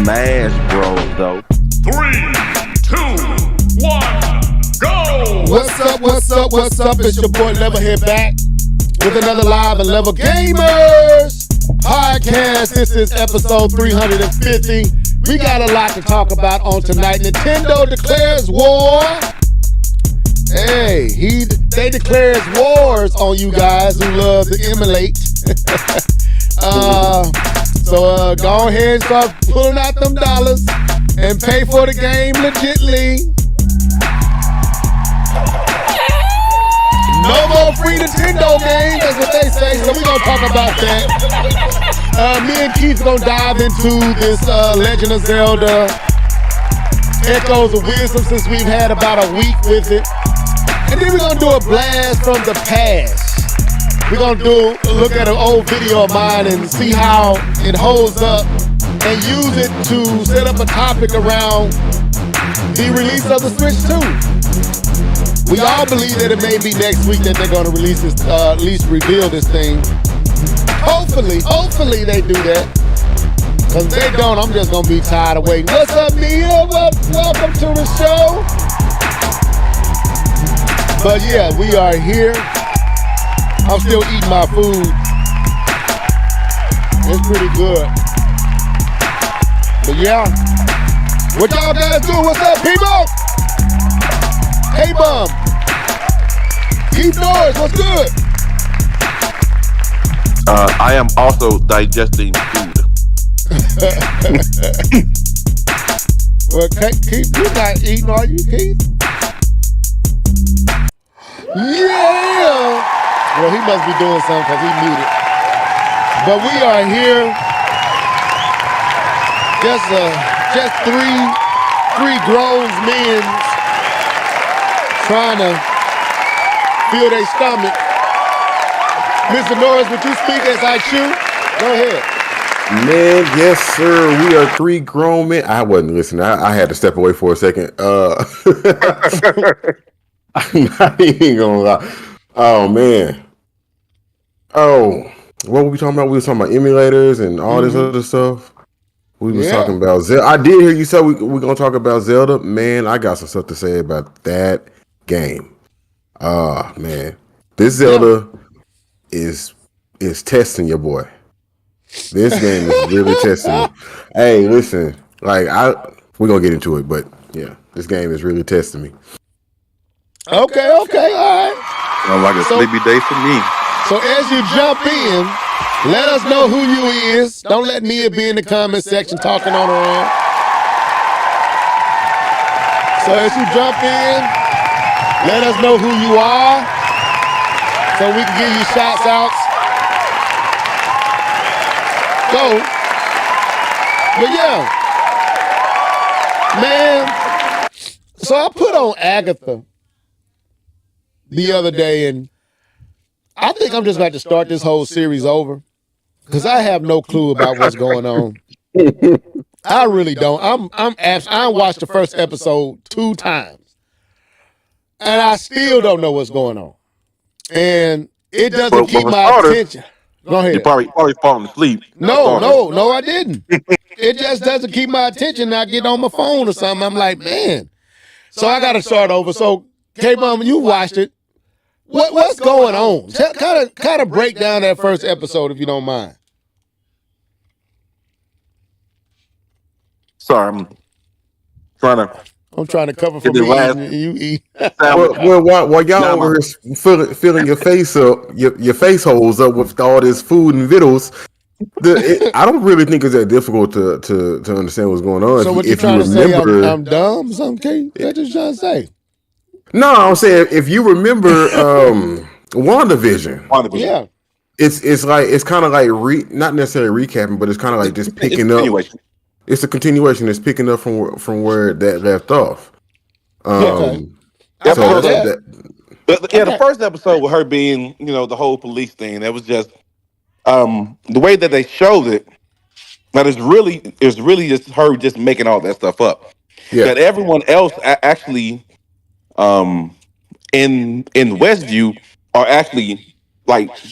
Smash Bros. Though. 3, 2, 1, go! What's up, what's up, what's up? It's your boy Levelhead back with another Live and Level Gamers podcast. This is episode 350. We got a lot to talk about on tonight. Nintendo declares war. Hey, they declares wars on you guys who love to emulate. So go ahead and start pulling out them dollars and pay for the game legitly. No more free Nintendo games, that's what they say, so we're going to talk about that. Me and Keith going to dive into this Legend of Zelda Echoes of Wisdom since we've had about a week with it. And then we're going to do a blast from the past. We're going to look at an old video of mine and see how it holds up and use it to set up a topic around the release of the Switch 2. We all believe that it may be next week that they're going to release this, at least reveal this thing. Hopefully they do that. Because if they don't, I'm just going to be tired of waiting. What's up, Mia? Welcome to the show. But yeah, we are here. I'm still eating my food. It's pretty good. But yeah. What y'all guys doing? What's up, people? Hey, Bum. Keep noise. What's good? I am also digesting food. Well, Keith, you're not eating, are you, Keith? Yeah. Well, he must be doing something because he muted. But we are here. Just three grown men trying to fill their stomach. Mr. Norris, would you speak as I chew? Go ahead. Man, yes, sir. We are three grown men. I wasn't listening. I had to step away for a second. I'm not even gonna lie. Oh, man. Oh, what were we talking about? We were talking about emulators and all this other stuff. We was talking about Zelda. I did hear you say we're going to talk about Zelda. Man, I got some stuff to say about that game. Man. This Zelda is testing your boy. This game is really testing me. Hey, listen. We're going to get into it, but yeah, this game is really testing me. Okay, all right. Sounds like a sleepy day for me. So as you jump in, let us know who you is. Don't let Mia be in the comment section talking on her own. So as you jump in, let us know who you are so we can give you shouts outs. So, but yeah, man, so I put on Agatha the other day, and I think I'm just about to start this whole series over because I have no clue about what's going on. I really don't. I watched the first episode 2 times, and I still don't know what's going on, and it doesn't keep my attention. Go ahead. You probably falling asleep. No, I didn't. It just doesn't keep my attention. I get on my phone or something. I'm like, man. So I got to start over. So, K-Bum, you watched it. What's going on? Kind of break down that first episode if you don't mind. Sorry, I'm trying to cover for me and you eat. While y'all over here filling your face up, your face holes up with all this food and vittles, I don't really think it's that difficult to understand what's going on. So what you trying to say? I'm dumb or something? That's what you're trying to say. No, I'm saying if you remember WandaVision. Yeah. It's kind of like not necessarily recapping, but it's kind of like just picking up. It's a continuation. It's picking up from where that left off. The first episode with her being, the whole police thing, that was just the way that they showed it. That is really just her just making all that stuff up. Yeah. That everyone else actually in Westview are actually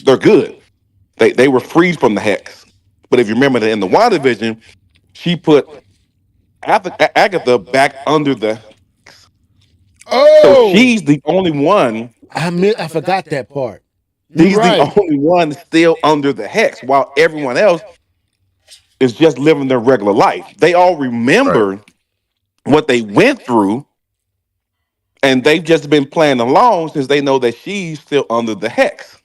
they're good. They were freed from the hex. But if you remember that in the WandaVision, she put Agatha back under the. So Oh, she's the only one. I forgot that part. You're She's the right. only one still under the hex, while everyone else is just living their regular life. They all Right. remember what they went through, and they've just been playing along since they know that she's still under the hex.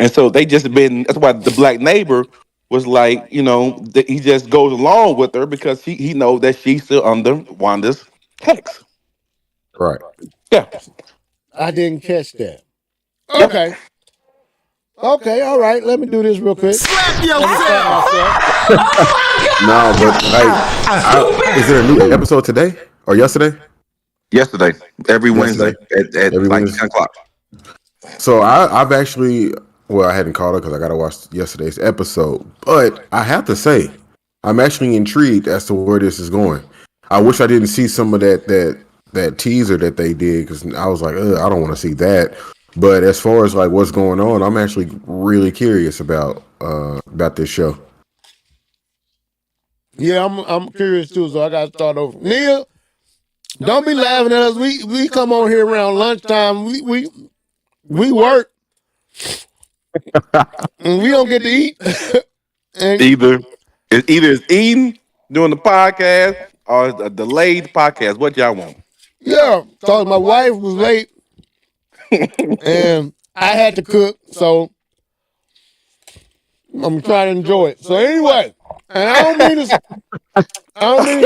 And so they just been. That's why the black neighbor was like, he just goes along with her because he knows that she's still under Wanda's hex. Right. Yeah. I didn't catch that. Yep. Okay. Okay, all right. Let me do this real quick. Slap Let me slap yourself. myself. No, but like, is there a new episode today or yesterday? Yesterday, every Wednesday Yesterday, at every like Wednesday. 10 o'clock. So I've actually, well, I hadn't caught it because I got to watch yesterday's episode. But I have to say, I'm actually intrigued as to where this is going. I wish I didn't see some of that teaser that they did because I was like, ugh, I don't want to see that. But as far as like what's going on, I'm actually really curious about this show. Yeah, I'm curious too, so I gotta start over. Neil, don't be laughing at us. We come on here around lunchtime. We work and we don't get to eat. And Either it's eating doing the podcast or it's a delayed podcast. What y'all want? yeah, so my wife was late and I had to cook, so I'm trying to enjoy it. So anyway, and I don't mean to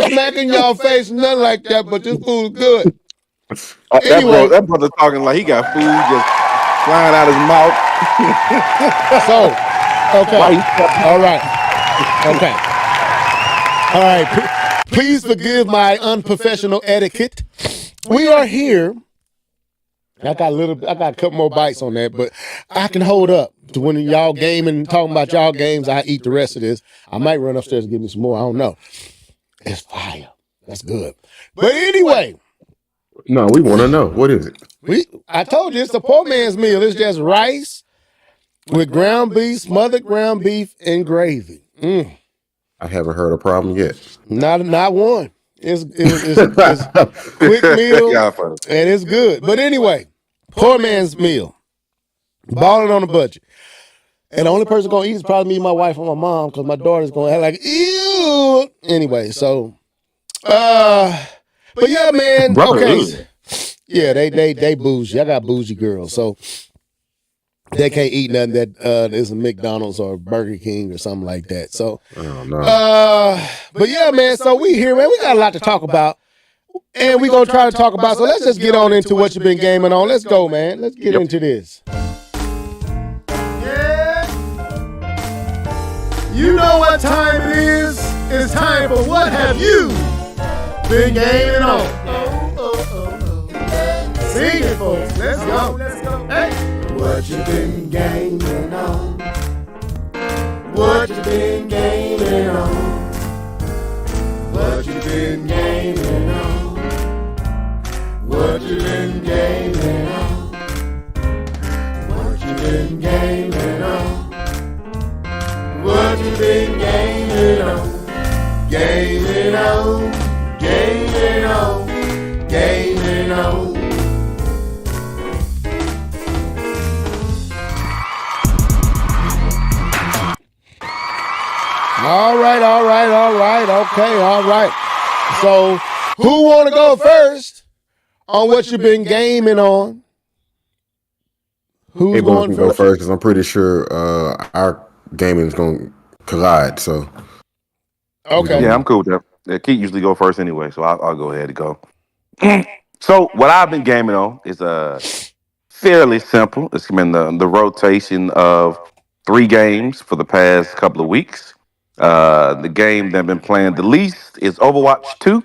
smack in y'all face and nothing like that, but this food is good. Anyway, That brother talking like he got food just flying out his mouth. so Why okay, all right, okay, all right. Please forgive my unprofessional etiquette. We are here. I got a couple more bites on that, but I can hold up to when y'all gaming, talking about y'all games. I eat the rest of this. I might run upstairs and get me some more. I don't know. It's fire. That's good. But anyway, No, we want to know what is it. I told you it's the poor man's meal. It's just rice with ground beef, smothered ground beef, and gravy. I haven't heard a problem yet. Not one. It's quick meal Yeah, funny. and it's good. But anyway, poor man's meal. Balling on a budget. And the only person gonna eat is probably me, my wife, and my mom, because my daughter's gonna have like, ew. Anyway, so but yeah, man. Brother, Okay. ugh. Yeah, they bougie. I got bougie girls, so they can't eat nothing that is a McDonald's or Burger King or something like that. So Oh no. but yeah, man, so we here, man. We got a lot to talk about. And we gonna try to talk about. So let's just get on into what you've been gaming on. Let's go, man. Let's get into this. Yeah. You know what time it is? It's time for What Have You Been Gaming On? Sing it, folks. Let's go. Hey. What you been gaming on? What you been gaming on? What you been gaming on? What you been gaming on? What you been gaming on? What you been gaming on? Gaming on, gaming on, gaming on. All right. Okay, all right. So who wanna go first on what you've been gaming on? Who's Everyone going can go first? first because I'm pretty sure our gaming is going to collide. So Okay. Yeah, I'm cool with that. Yeah, Keith usually go first anyway, so I'll go ahead and go. So what I've been gaming on is fairly simple. It's been the rotation of 3 games for the past couple of weeks. The game that I've been playing the least is Overwatch 2.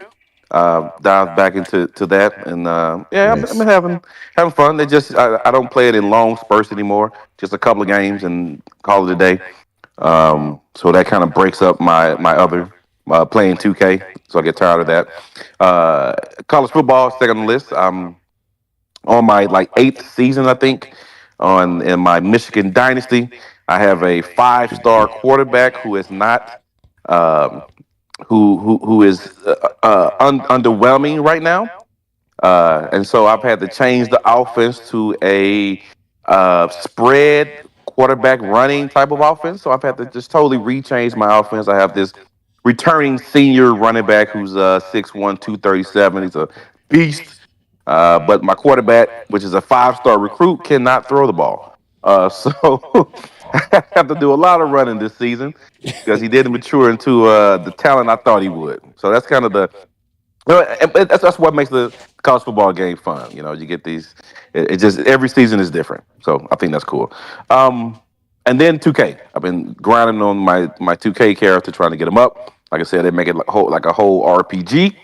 Dive back into that, and yeah, I've nice. been having fun. They just I don't play it in long spurts anymore. Just a couple of games and call it a day. So that kind of breaks up my other playing 2K. So I get tired of that. College football second on the list. I'm on my like 8th season, I think, on in my Michigan dynasty. I have a 5-star quarterback who is not um, who is underwhelming right now. And so I've had to change the offense to a spread quarterback running type of offense. So I've had to just totally rechange my offense. I have this returning senior running back who's 6'1", 237. He's a beast. But my quarterback, which is a five-star recruit, cannot throw the ball. So I have to do a lot of running this season because he didn't mature into the talent I thought he would. So that's kind of the that's what makes the college football game fun. You know, you get these. It just every season is different. So I think that's cool. And then 2K. I've been grinding on my 2K character, trying to get him up. Like I said, they make it like a whole RPG.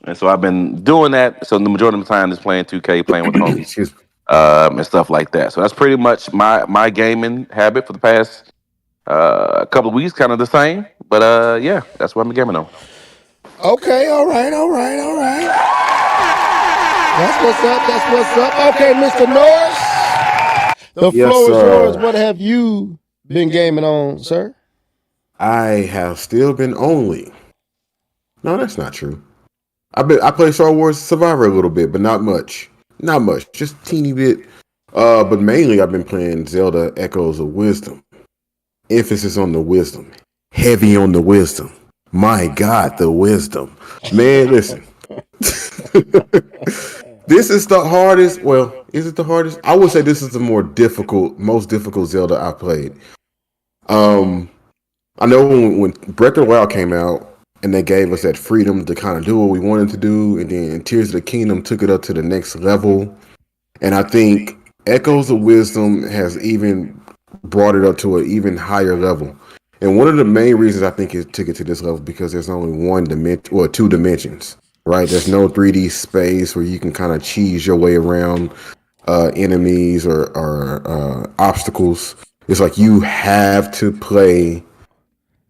And so I've been doing that. So the majority of the time is playing 2K, playing with the homies, Excuse me. and stuff like that. So that's pretty much my gaming habit for the past couple of weeks, kind of the same. But yeah, that's what I'm gaming on. Okay, all right. That's what's up. That's what's up. Okay, Mr. Norris, the Yes, floor is yours. sir. What have you been gaming on, sir? I have still been only. No, that's not true. I played Star Wars Survivor a little bit, but not much. Not much. Just a teeny bit. But mainly I've been playing Zelda Echoes of Wisdom. Emphasis on the wisdom. Heavy on the wisdom. My God, the wisdom. Man, listen. This is the hardest. Well, is it the hardest? I would say this is the most difficult Zelda I played. I know when Breath of the Wild came out and they gave us that freedom to kind of do what we wanted to do, and then Tears of the Kingdom took it up to the next level. And I think Echoes of Wisdom has even brought it up to an even higher level. And one of the main reasons I think it took it to this level because there's only one dimension or two dimensions, right? There's no 3D space where you can kind of cheese your way around enemies or obstacles. It's like you have to play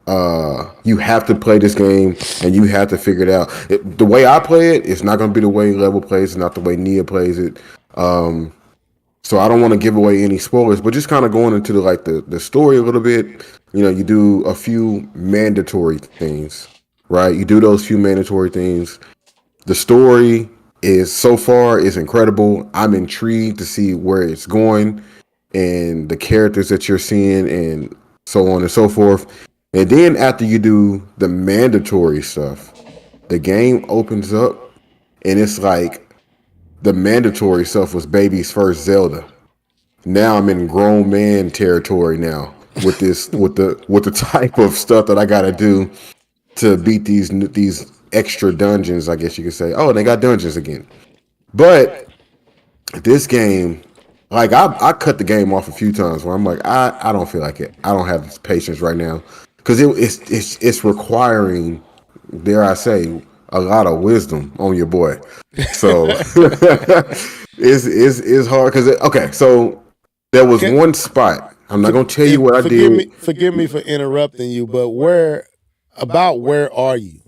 this game and you have to figure it out. The way I play it, it's not going to be the way Level plays, it's not the way Nia plays it. So I don't want to give away any spoilers, but just kind of going into the story a little bit. You know, you do a few mandatory things, right? You do those few mandatory things. The story is so far is incredible. I'm intrigued to see where it's going and the characters that you're seeing and so on and so forth. And then after you do the mandatory stuff, the game opens up and it's like the mandatory stuff was baby's first Zelda. Now I'm in grown man territory now with this with the type of stuff that I got to do to beat these extra dungeons, I guess you could say. Oh, they got dungeons again. But this game, like I cut the game off a few times where I'm like, I don't feel like it. I don't have this patience right now because it's requiring, dare I say, a lot of wisdom on your boy. So it's hard because okay. So there was one spot. I'm not gonna tell you what I did. Forgive me for interrupting you, but where are you?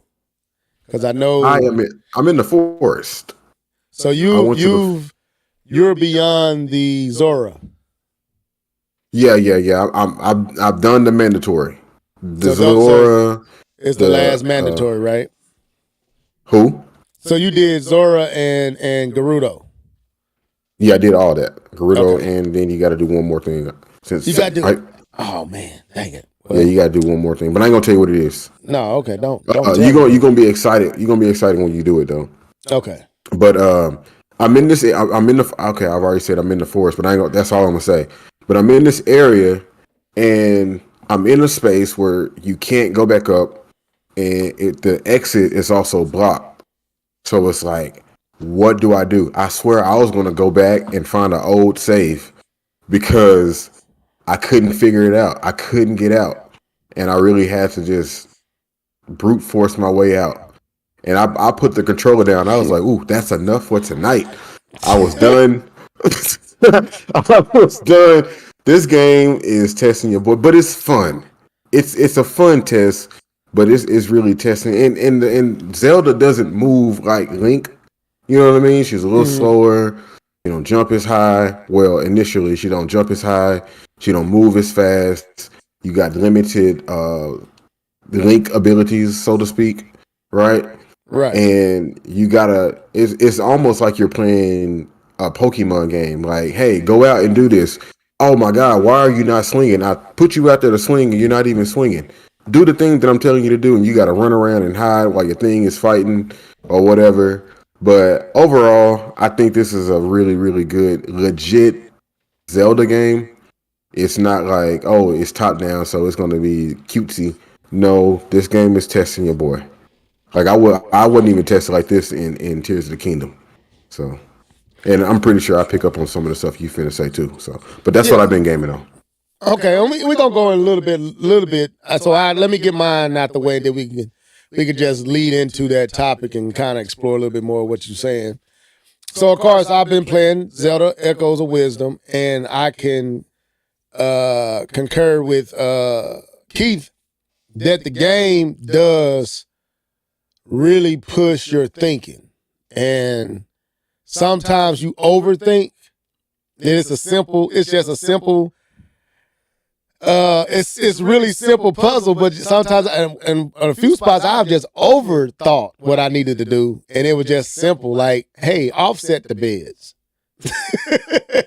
Because I know I'm in the forest. So you're beyond the Zora. Yeah. I've done the mandatory. The Zora is the last mandatory, right? Who? So you did Zora and Gerudo. Yeah, I did all that. Gerudo, and then you got to do one more thing. Since you got to do. Oh man, dang it. Well, yeah, you got to do one more thing, but I ain't gonna tell you what it is. No, okay, don't. You're gonna be excited. You're gonna be excited when you do it, though. Okay. But I'm in this. I'm in the. Okay, I've already said I'm in the forest, but I ain't gonna, that's all I'm gonna say. But I'm in this area, and I'm in a space where you can't go back up, and the exit is also blocked. So it's like, what do I do? I swear I was gonna go back and find an old save because I couldn't figure it out. I couldn't get out, and I really had to just brute force my way out. And I put the controller down. I was like, "Ooh, that's enough for tonight." I was done. I was done. This game is testing your boy, but it's fun. It's a fun test, but it's really testing. And Zelda doesn't move like Link. You know what I mean? She's a little slower. She don't jump as high. Well, initially, she don't jump as high. She don't move as fast. You got limited Link abilities, so to speak, right? Right. And you gotta. It's almost like you're playing a Pokemon game. Like, hey, go out and do this. Oh my God, why are you not swinging? I put you out there to swing and you're not even swinging. Do the thing that I'm telling you to do, and you got to run around and hide while your thing is fighting or whatever. But overall, I think this is a really, really good, legit Zelda game. It's not like, oh, it's top down, so it's going to be cutesy. No, this game is testing your boy. Like I wouldn't even test it like this in Tears of the Kingdom. So, and I'm pretty sure I pick up on some of the stuff you finna say too. So, but that's what I've been gaming on. Okay, we gonna go in a little bit. So let me get mine out the way that we can just lead into that topic and kind of explore a little bit more of what you're saying. So of course I've been playing Zelda Echoes of Wisdom, and I can concur with Keith that the game does really push your thinking, and sometimes you overthink. It's just a simple. It's really simple puzzle, but sometimes in a few spots I've just overthought what I needed to do, and it was just simple, like, hey, offset the beds.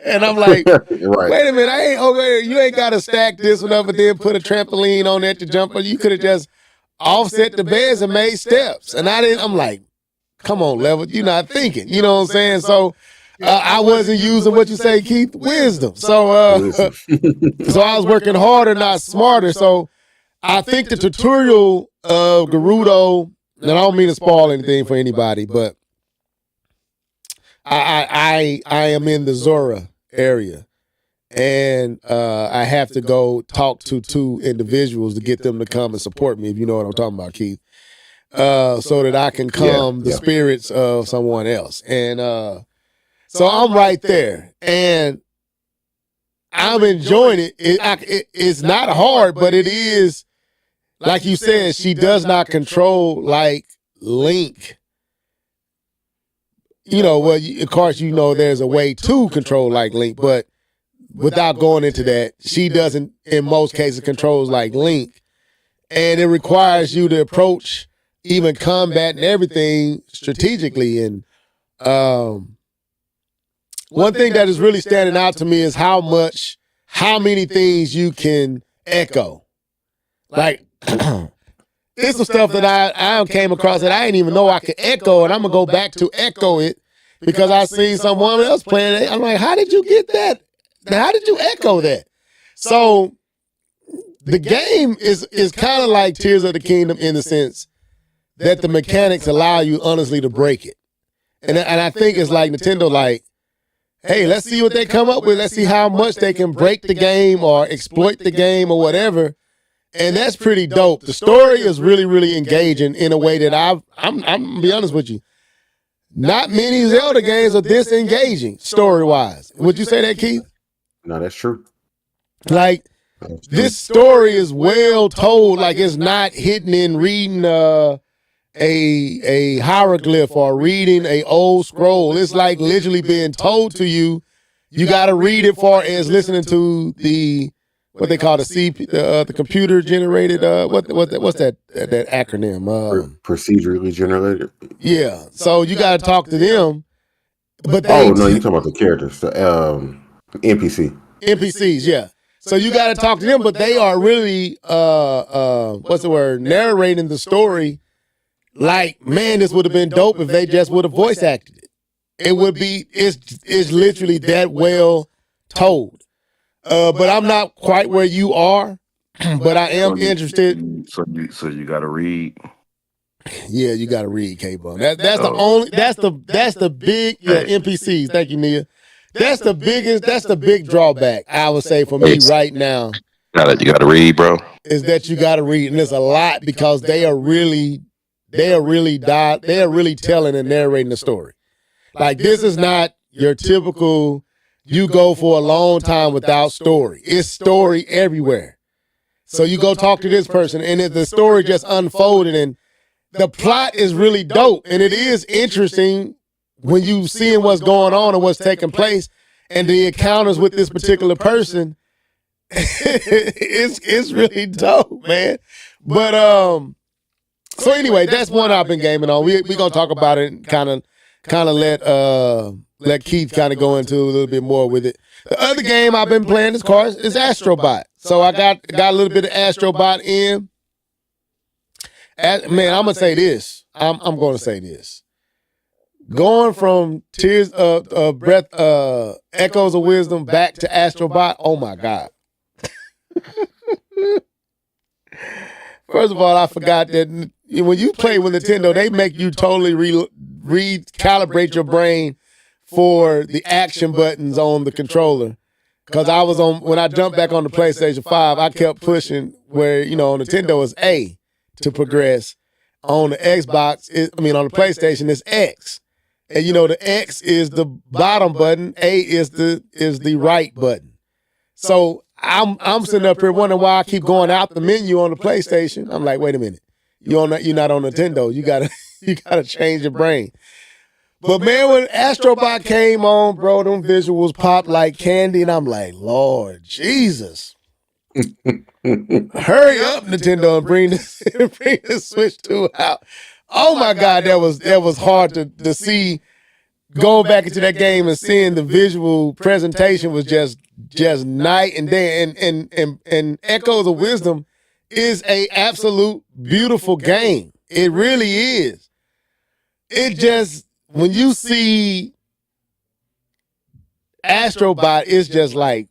And I'm like, Right. wait a minute, you ain't got to stack this one up and then put a trampoline on it to jump on. You could have just offset the beds and made steps. And I'm like, come on, level, you're not thinking, you know what I'm saying? So I wasn't using what you say, Keith, wisdom. So so I was working harder, not smarter. So I think the tutorial of Gerudo, and I don't mean to spoil anything for anybody, but I am in the Zora area, and I have to go talk to 2 individuals to get them to come and support me, if you know what I'm talking about, Keith, so that I can calm the spirits of someone else. And so I'm right there, and I'm enjoying it. It's not hard, but it is, like you said, she does not control like Link. You know, well, of course, you know there's a way to control like Link, but without going into that, she doesn't, in most cases, controls like Link. And it requires you to approach even combat and everything strategically. And one thing that is really standing out to me is how many things you can echo. Like, it's some stuff that I came across that I didn't even know I could echo, and I'm gonna go back to echo it because I seen someone else playing it. I'm like, how did you get that? How did you echo that? So the game is kind of like Tears of the Kingdom in the sense that the mechanics allow you honestly to break it. And I think it's like Nintendo, like, hey, let's see what they come up with. Let's see how much they can break the game or exploit the game or whatever. And that's pretty dope. The story is really, really engaging in a way that I'm gonna be honest with you. Not many Zelda games are this engaging story-wise. Would you say that, Keith? No, that's true. Like, this story is well told. Like, it's not hidden in reading a hieroglyph or reading a old scroll. It's like literally being told to you. You got to read it for as listening to what they call the computer generated. What's that acronym? Procedurally generated. Yeah. So you got to talk to them. But no, you're talking about the characters, the NPC. NPCs, yeah. So you got to talk to them, but they are really narrating the story. Like, man, this would have been dope if they just would have voice acted it. It would be, it's literally that well told. But I'm not quite where you are, but I am interested. So you got to read. Yeah, you got to read, K-Bone. That's the big NPCs. Thank you, Nia. That's the big drawback, I would say, for me right now. You got to read, bro. Is that you got to read, and it's a lot because they are really telling and narrating the story. Like, this is not your typical, you go for a long time without story. It's story everywhere. So you go talk to this person, and the story just unfolded, and the plot is really dope, and it is interesting when you seeing what's going on and what's taking place, and the encounters with this particular person. It's really dope, man. But So anyway, that's one I've been gaming on. We gonna talk about it and kind of let Keith kind of go into a little bit more with it. The other game I've been playing is Astrobot. So I got a little bit of Astrobot in. Man, I'm gonna say this. I'm gonna say this. Going from Tears of Breath, Echoes of Wisdom back to Astrobot. Oh my God. First of all, I forgot that when you play with Nintendo, they make you totally recalibrate your brain for the action buttons on the controller. Because when I jumped back on the PlayStation 5, I kept pushing where, on Nintendo is A to progress. On the Xbox, on the PlayStation, it's X. And the X is the bottom button, A is the right button. So I'm sitting up here wondering why I keep going out the menu on the PlayStation. I'm like, wait a minute, you're not on Nintendo. You gotta change your brain. But man, when Astrobot came on, bro, them visuals popped like candy, and I'm like, Lord Jesus, hurry up, Nintendo, and bring this Switch 2 out. Oh my God, that was hard to see. Going back into that game and seeing the visual presentation was just night and day. And Echoes of Wisdom is a absolute beautiful game. It really is. It just, when you see Astrobot, it's just like,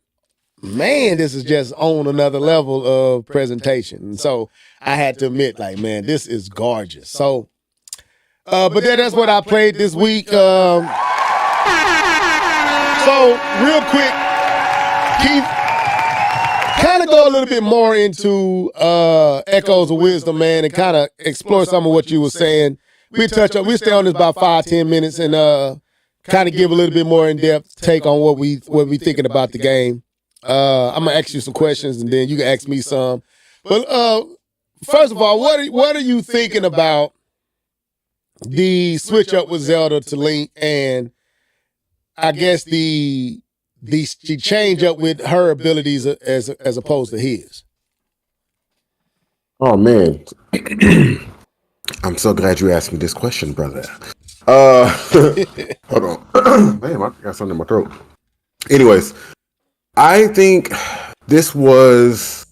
man, this is just on another level of presentation. And so I had to admit, like, man, this is gorgeous. So, but that's what I played this week. So, real quick, Keith, kind of go a little bit more into Echoes of Wisdom, man, and kind of explore some of what you were saying. We'll stay on this about 5-10 minutes and kind of give a little bit more in-depth take on what we thinking about the game. I'm gonna ask you some questions and then you can ask me some. But first of all, what are you thinking about the switch up with Zelda to Link, and I guess the change up with her abilities as opposed to his? Oh man, I'm so glad you asked me this question, brother. Hold on, man, I got something in my throat. Anyways, I think this was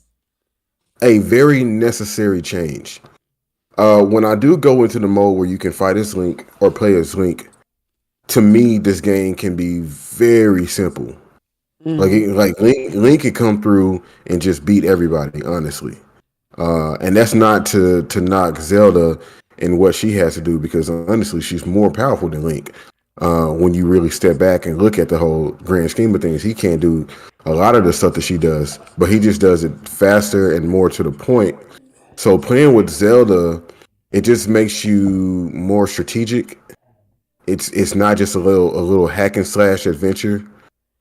a very necessary change. When I do go into the mode where you can fight as Link or play as Link, to me, this game can be very simple. Mm-hmm. Link can come through and just beat everybody, honestly. And that's not to knock Zelda and what she has to do, because honestly, she's more powerful than Link. When you really step back and look at the whole grand scheme of things, he can't do a lot of the stuff that she does, but he just does it faster and more to the point. So playing with Zelda, it just makes you more strategic. It's not just a little hack and slash adventure.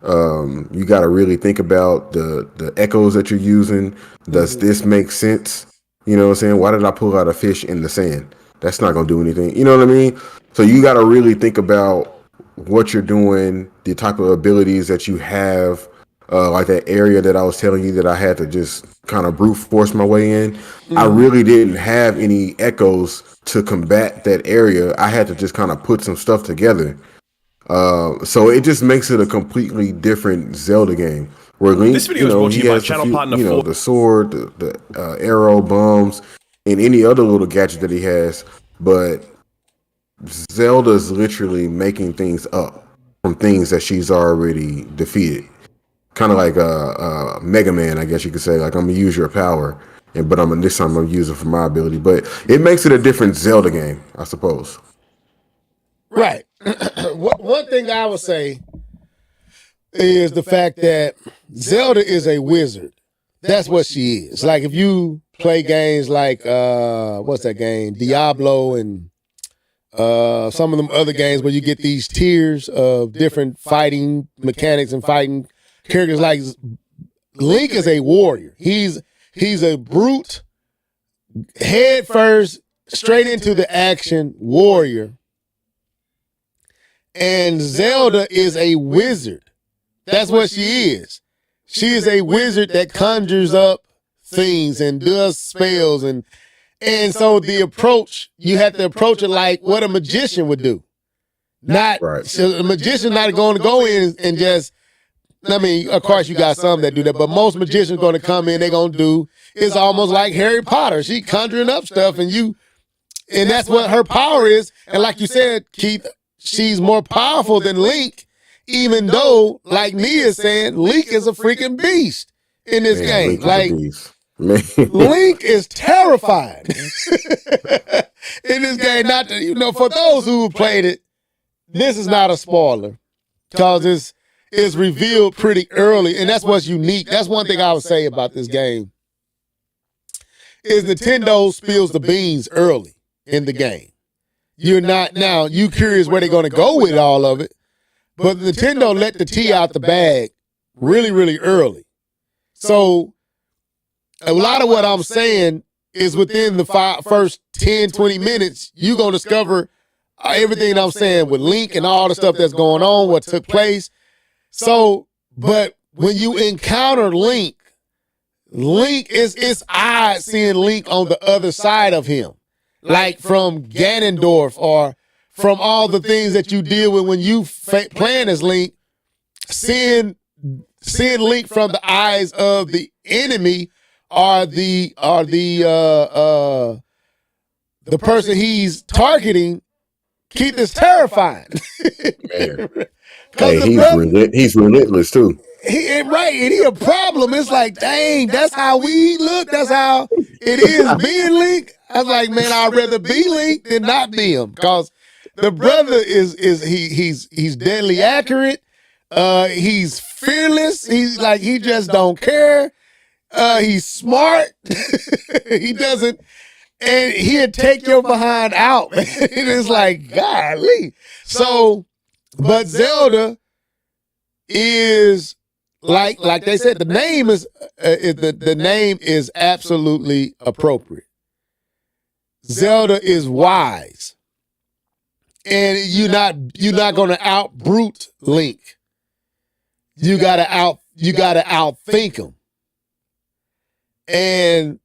You got to really think about the echoes that you're using. Does this make sense? You know what I'm saying? Why did I pull out a fish in the sand? That's not gonna do anything. You know what I mean? So you got to really think about what you're doing, the type of abilities that you have. Like that area that I was telling you that I had to just kind of brute force my way in. Mm-hmm. I really didn't have any echoes to combat that area. I had to just kind of put some stuff together. So it just makes it a completely different Zelda game. Where Link, this video is brought to you by Channel Partner 4. The sword, the arrow, bombs, and any other little gadget that he has. But Zelda's literally making things up from things that she's already defeated. Kind of like Mega Man, I guess you could say. Like, I'm gonna use your power, but this time I'm gonna use it for my ability. But it makes it a different Zelda game, I suppose. Right. One thing I would say is the fact that Zelda is a wizard. That's what she is. Like, if you play games like what's that game, Diablo, and some of them other games where you get these tiers of different fighting mechanics and fighting characters, like Link is a warrior. He's a brute, head first, straight into the action warrior. And Zelda is a wizard. That's what she is. She is a wizard that conjures up things and does spells, and And so the approach, you have to approach it like what a magician would do. Not so a magician not going to go in and just, I mean, of course you got some that do that, but most magicians going to come in, they're going to do, it's almost like Harry Potter. She conjuring up stuff and that's what her power is. And like you said, Keith, she's more powerful than Link, even though, like Nia is saying, Link is a freaking beast in this game. Like, Link is terrifying in this game. Not to, for those who played it, this is not a spoiler because it's revealed pretty early, and that's what's unique. That's one thing I would say about this game is Nintendo spills the beans early in the game. You're not now. You curious where they're going to go with all of it, but Nintendo let the tea out the bag really, really early. So a lot of what I'm saying is within the first 10, 20 minutes, you're going to discover everything I'm saying with Link and all the stuff that's going on, what took place. So, but when you encounter Link is, it's odd seeing Link on the other side of him. Like from Ganondorf or from all the things that you deal with when you playing as Link, seeing Link from the eyes of the enemy or the person he's targeting, Keith, is terrifying. Man. Hey, he's relentless too. Right, and he a problem. It's like, dang, that's how we look. That's how it is being Link. I was like, man, I'd rather be Link than not be him, because the brother he's deadly accurate. He's fearless. He's like, he just don't care. He's smart. He doesn't, and he'd take your behind out. And it's like, golly. So, but Zelda is like they said, the name is absolutely appropriate. Zelda is wise, and you're not going to outbrute Link. You gotta outthink him, and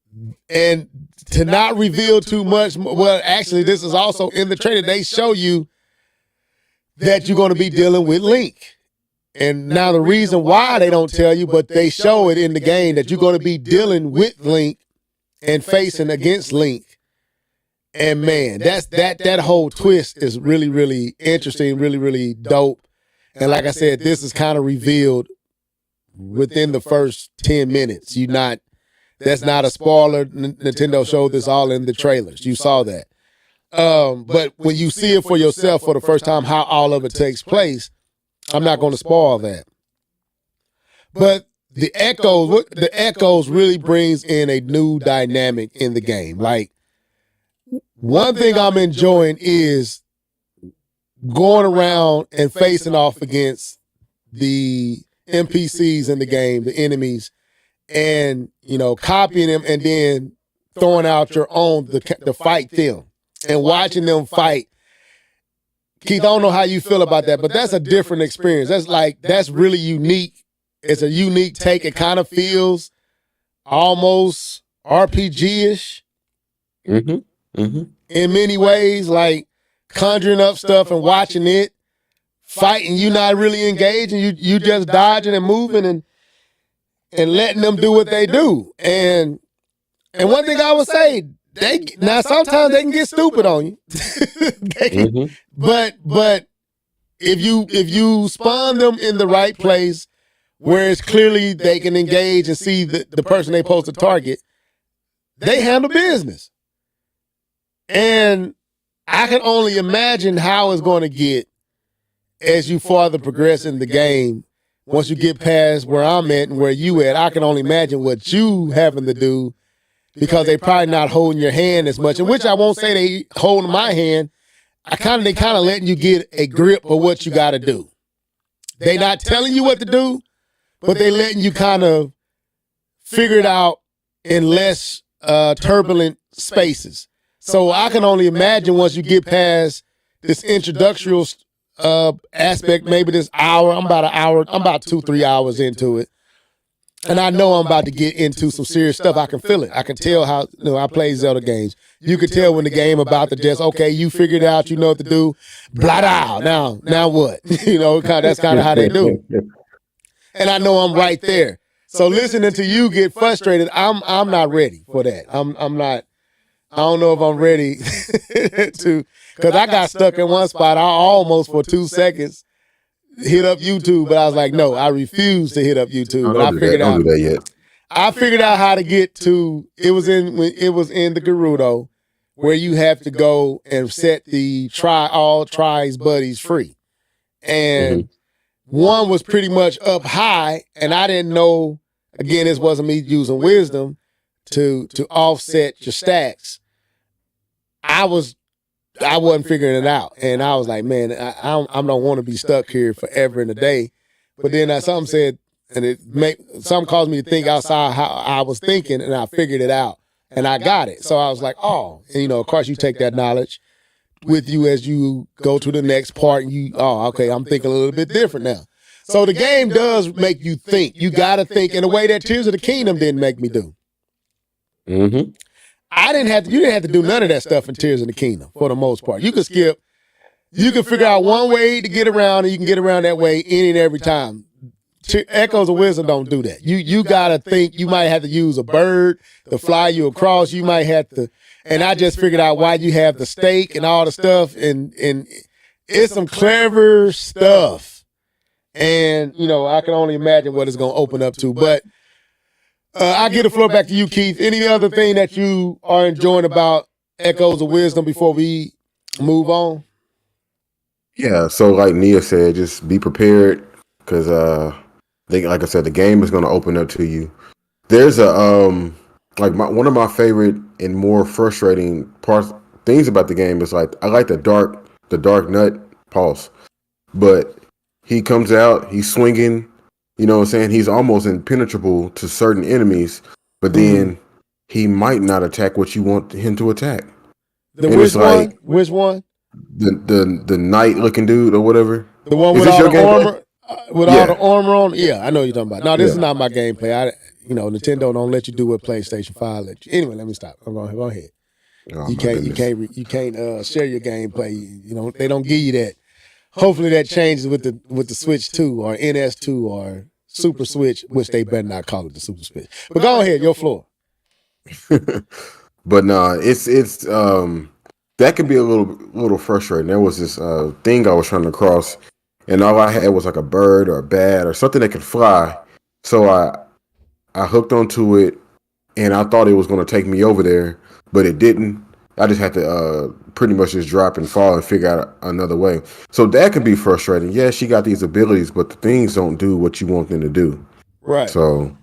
to not reveal too much. Well, actually, this is also in the trailer. They show you that you're going to be dealing with Link. And now the reason why they don't tell you, but they show it in the game, that you're going to be dealing with Link and facing against Link. And man, that whole twist is really, really interesting, really, really dope. And like I said, this is kind of revealed within the first 10 minutes. That's not a spoiler. Nintendo showed this all in the trailers. You saw that. But when you see it for yourself for the first time, how all of it takes place, I'm not going to spoil that. But the echoes really brings in a new dynamic in the game. Like, one thing I'm enjoying is going around and facing off against the NPCs in the game, the enemies, and, copying them and then throwing out your own to fight them and watching them fight. Keith, I don't know how you feel about that, but that's a different experience. That's really unique. It's a unique take. It kind of feels almost RPG-ish in many ways, like conjuring up stuff and watching it, fighting. You not really engaging. You just dodging and moving and letting them do what they do. And one thing I would say, sometimes they can get stupid on you. But if you spawn them in the right place where it's clearly they can engage and see the person they supposed to target, they handle business. And I can only imagine how it's going to get as you farther progress in the game. Once you get past where I'm at and where you at, I can only imagine what you having to do, because they probably not holding your hand as much. And which I won't say they holding my hand. They kind of letting you get a grip of what you got to do. They not telling you what to do, but they letting you kind of figure it out in less turbulent spaces. So I can only imagine once you get past this introductory aspect, maybe this hour. I'm about 2-3 hours into it. and I know I'm about to get into some serious stuff. I can feel it. I can tell how, I play Zelda games. You can tell when the game about to just, okay, you figured it out, you know what to do, blah, blah, now what? That's kind of how they do. And I know I'm right there. So listening to you get frustrated, I'm not ready for that. I'm not. I don't know if I'm ready to, because I got stuck in one spot. I almost for 2 seconds hit up YouTube, but I was like, no, I refuse to hit up YouTube. But I figured out. Don't do that yet. I figured out how to get to. It was in the Gerudo, where you have to go and set the all tries buddies free, and one was pretty much up high, and I didn't know. Again, this wasn't me using wisdom to offset your stacks. I wasn't figuring it out, and I was like, man, I don't want to be stuck here forever and a day. But then something said, and something caused me to think outside how I was thinking, and I figured it out, and I got it. So I was like, oh, and of course, you take that knowledge with you as you go to the next part, and okay, I'm thinking a little bit different now. So the game does make you think. You got to think in a way that Tears of the Kingdom didn't make me do. Mm-hmm. You didn't have to do none of that stuff in Tears of the Kingdom for the most part. You could skip. You can figure out one way to get around, and you can get around that way any and every time. Echoes of Wisdom don't do that. You got to think. You might have to use a bird to fly you across. You might have to. And I just figured out why you have the stake and all the stuff, and it's some clever stuff. And, I can only imagine what it's going to open up to. But I give the floor back to you, Keith. Any other thing that you are enjoying about Echoes of Wisdom before we move on? Yeah, so like Nia said, just be prepared because, like I said, the game is going to open up to you. There's one of my favorite and more frustrating things about the game is like I like the dark nut pulse, but he comes out, he's swinging, you know what I'm saying? He's almost impenetrable to certain enemies, but then he might not attack what you want him to attack. Which one? The knight looking dude or whatever. The one with all the armor? All the armor on? Yeah, I know what you're talking about. No, this is not my gameplay. Nintendo don't let you do what PlayStation 5 let you. Anyway, let me stop. Go ahead. Oh, you can't share your gameplay. They don't give you that. Hopefully that changes with the Switch 2 or NS2 or Super Switch, which they better not call it the Super Switch. But go ahead, your floor. But no, it's that can be a little frustrating. There was this thing I was trying to cross, and all I had was like a bird or a bat or something that could fly. So I hooked onto it, and I thought it was going to take me over there, but it didn't. I just had to pretty much just drop and fall and figure out another way. So that can be frustrating. Yeah, she got these abilities, but the things don't do what you want them to do. Right. So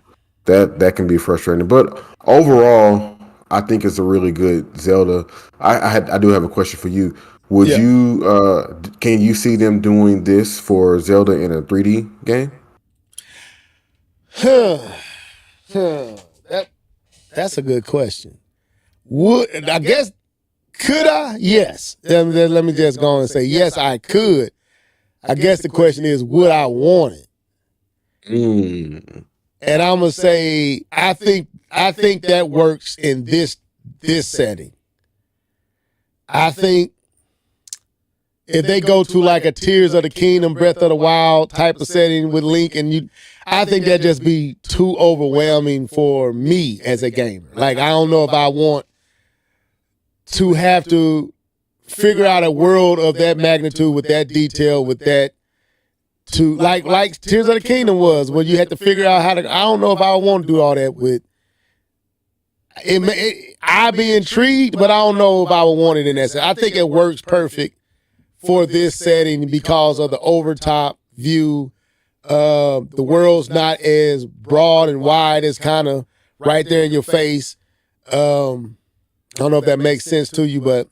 that can be frustrating. But overall, I think it's a really good Zelda. I do have a question for you. Would you can you see them doing this for Zelda in a 3D game? That's a good question. I guess, could I? Yes. Let me just go and say, yes, I could. I guess the question is, would I want it? And I'm gonna say, I think that works in this setting. I think if they go to like a Tears of the Kingdom, Breath of the Wild type of setting with Link, I think that'd just be too overwhelming for me as a gamer. Like, I don't know if I want to have to figure out a world of that magnitude with that detail, with that like Tears of the Kingdom was, where you had to figure out how to. I don't know if I want to do all that with. I'd be intrigued, but I don't know if I would want it in that setting. I think it works perfect for this setting because of the overtop view. The world's not as broad and wide. It's kind of right there in your face. I don't know if that makes sense to you, but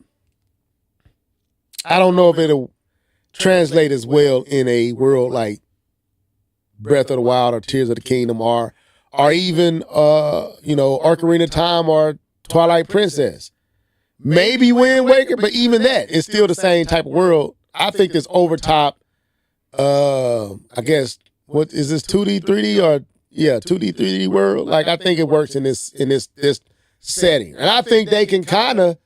I don't know if it'll translate as well in a world like Breath of the Wild or Tears of the Kingdom or even Ocarina of Time or Twilight Princess. Maybe Wind Waker, but even that, it's still the same type of world. I think this overtop, I guess, what is this, 2D, 3D, or 2D, 3D world. Like, I think it works in this setting. And I think they can kind of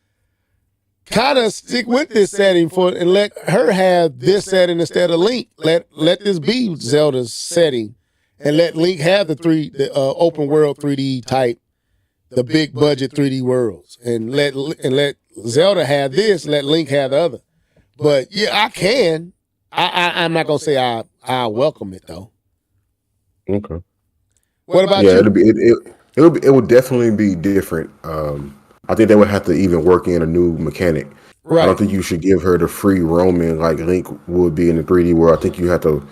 stick with this setting and let her have this setting instead of Link. Let this be Zelda's setting, and let Link have the open world 3D type, the big budget 3D worlds, and let Zelda have this, let Link have the other. But yeah, I can. I'm not gonna say I welcome it though. Okay. What about you? It would definitely be different. I think they would have to even work in a new mechanic. Right. I don't think you should give her the free roaming like Link would be in the 3D world. I think you have to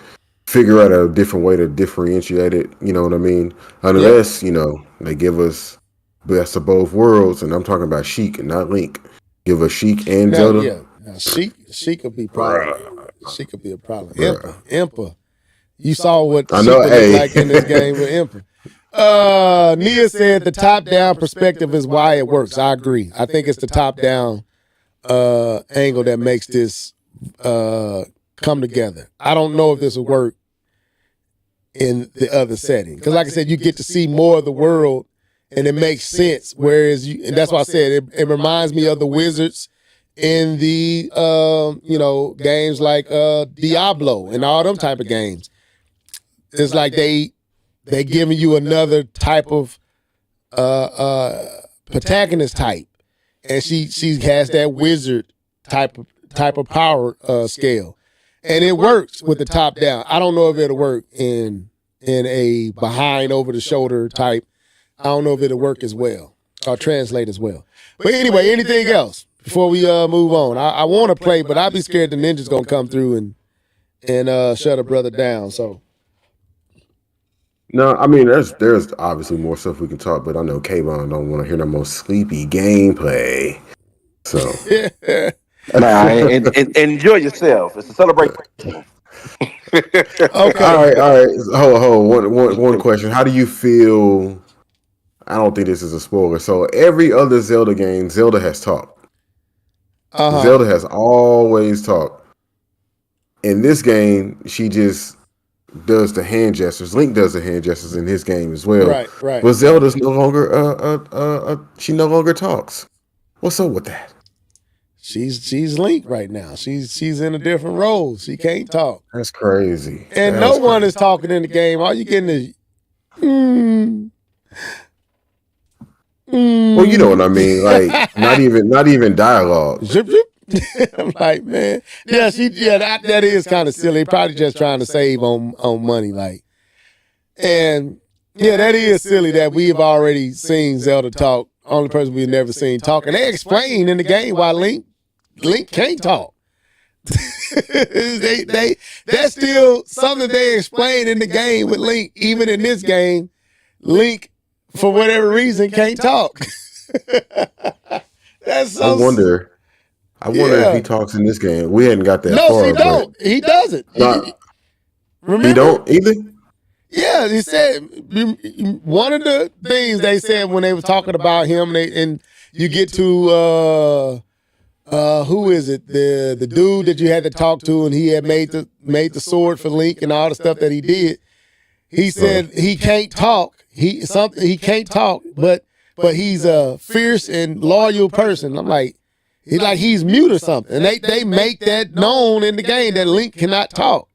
figure out a different way to differentiate it. You know what I mean? Unless they give us best of both worlds, and I'm talking about Sheik and not Link. Give us Sheik and Zelda. Yeah, Sheik could be problem. She could be a problem. Impa. You saw what Sheik looked like in this game with Impa. Nia said the top-down perspective is why it works. I agree. I think it's the top-down angle that makes this come together. I don't know if this will work in the other setting. Because like I said, you get to see more of the world and it makes sense. Whereas and that's why I said it reminds me of the wizards in the games like Diablo and all them type of games. It's like they giving you another type of protagonist type, and she has that wizard type of power scale, and it works with the top down. I don't know if it'll work in a behind over the shoulder type. I don't know if it'll work as well or translate as well. But anyway, anything else before we move on? I want to play, but I'd be scared the ninja's gonna come through and shut a brother down. So. No, I mean there's obviously more stuff we can talk, but I know K-Bon don't want to hear no more sleepy gameplay. So enjoy yourself. It's a celebration. Okay. All right. Hold on. One question. How do you feel? I don't think this is a spoiler. So every other Zelda game, Zelda has talked. Zelda has always talked. In this game, she just does the hand gestures. Link does the hand gestures in his game as well. Right. But Zelda's no longer she no longer talks. What's up with that? She's Link right now. She's in a different role. She can't talk. That's crazy. And no one is talking in the game. All you getting is Well, you know what I mean. Like not even dialogue. Zip, zip. I'm like, man, that is kind of silly. Probably just trying to save on money, like, and that is silly that we've already seen Zelda talk. Only person we've never seen talk, and they explain in the game why Link can't talk. That's still something they explain in the game with Link. Even in this game, Link, for whatever reason, can't talk. That's so. I wonder if he talks in this game. We hadn't got that far. No, he don't. He doesn't. Remember? He don't either? Yeah, he said one of the things they said when they were talking about him, and you get to who is it? The dude that you had to talk to, and he had made the sword for Link and all the stuff that he did. He said he can't talk. He can't talk, but he's a fierce and loyal person. I'm like, he's mute or something. And they make that known in the game that Link cannot talk.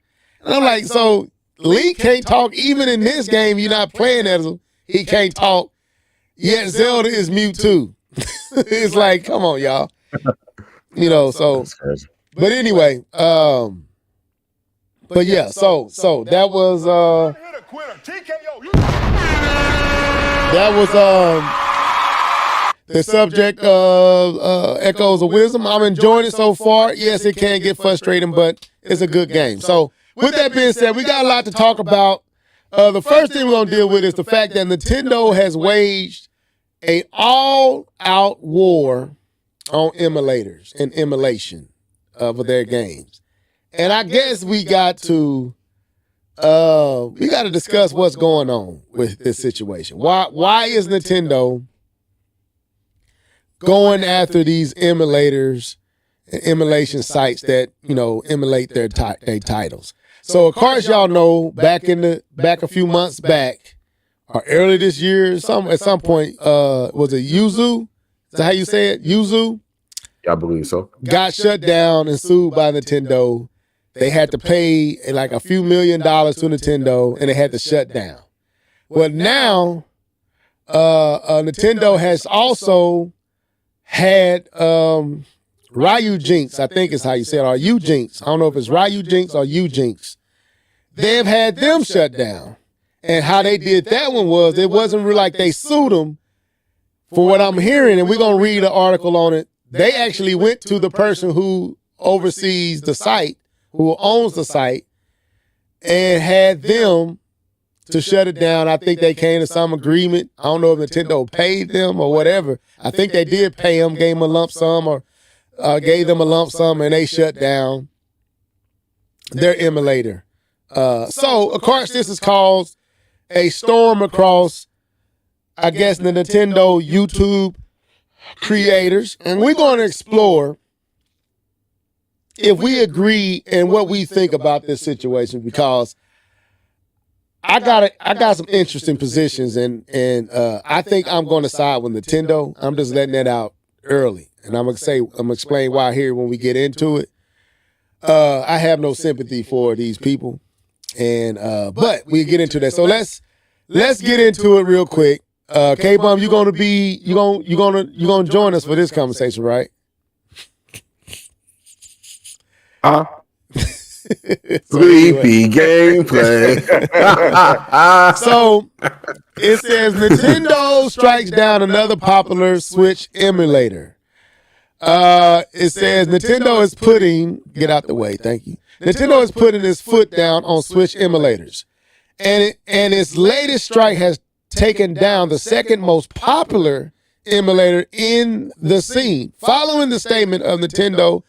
And I'm like, so Link can't talk even in this game. You're not playing as him. He can't talk. Yet Zelda is mute too. It's like, come on, y'all. So. But anyway, but yeah. So that was the subject of Echoes of Wisdom. I'm enjoying it so far. Yes, it can get frustrating, but it's a good game. So with that being said, we got a lot to talk about. The first thing we're going to deal with is the fact that Nintendo has waged an all-out war on emulators and emulation of their games. And I guess we got to discuss what's going on with this situation. Why is Nintendo going after these emulators and emulation sites that, emulate their titles? So of course y'all know back a few months back, or early this year, at some point, was it Yuzu? Is that how you say it? Yuzu? I believe so. Got shut down and sued by Nintendo. They had to pay like a few $1 million to Nintendo, and they had to shut down. Well, now Nintendo has also had Ryu Jinx, I think is how you say it, or U Jinx. I don't know if it's Ryu Jinx or U Jinx. They've had them shut down. And how they did that one was, it wasn't really like they sued them. For what I'm hearing, and we're going to read an article on it, they actually went to the person who oversees the site, who owns the site, and had them to shut it down. I think they came to some agreement. I don't know if Nintendo paid them or whatever. I think they did pay them, gave them a lump sum, or gave them a lump sum, and they shut down their emulator. So, of course, this has caused a storm across, I guess, the Nintendo YouTube creators. And we're going to explore if we agree and what we think about this situation, because I got some interesting positions, and I think I'm going to side with Nintendo. I'm just letting that out early, and I'm gonna explain why here when we get into it. I have no sympathy for these people, and but we get into that. So let's get into it real quick. K-Bum, you gonna join us for this conversation, right? Sleepy gameplay. So it says Nintendo strikes down another popular Switch emulator. It says Nintendo is putting, get out the way, thank you. Nintendo is putting its foot down on Switch emulators. And its latest strike has taken down the second most popular emulator in the scene. Following the statement of Nintendo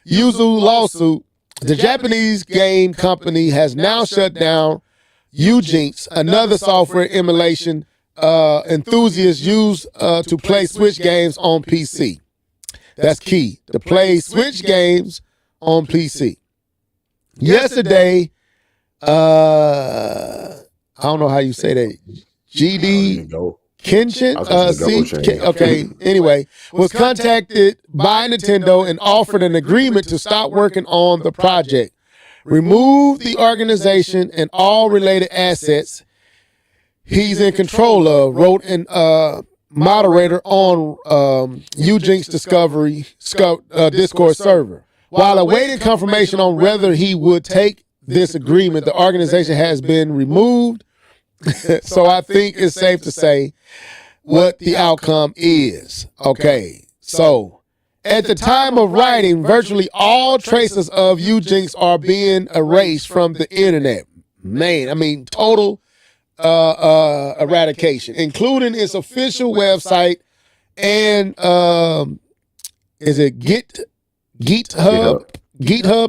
Yuzu lawsuit, the Japanese game company has now shut down Ujinx, another software emulation enthusiasts use to play Switch games on PC. That's key, to play Switch games on PC. Yesterday, I don't know how you say that, GD Kenshin, anyway, was contacted by Nintendo and offered an agreement to stop working on the project, remove the organization and all related assets he's in control of, wrote an moderator on Ujinx Discord server. While awaiting confirmation on whether he would take this agreement, the organization has been removed. So I think it's safe to say what the outcome is. Okay, so at the time of writing, virtually all traces of Ujinx are being erased from the internet. Man, I mean, total eradication, including its official website and is it GitHub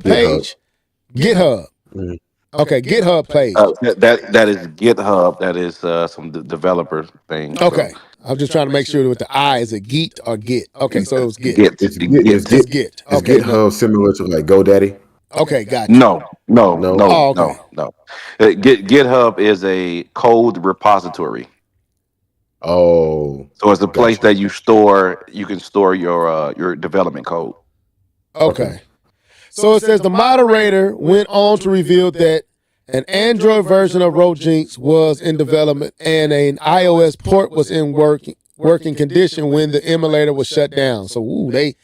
page? GitHub. Mm-hmm. Okay, GitHub page. That is GitHub. That is some developer thing. Okay, so. I'm just trying to make sure with the I, is it Git or Git? Okay, so it was Git. It's Git. Okay, is GitHub similar to like GoDaddy? Okay, gotcha. No. Oh, okay. No. GitHub is a code repository. Oh, so it's a place that you can store your development code. Okay. So it says the moderator went on to reveal that an Android version of Ujinx was in development and an iOS port was in working condition when the emulator was shut down. So the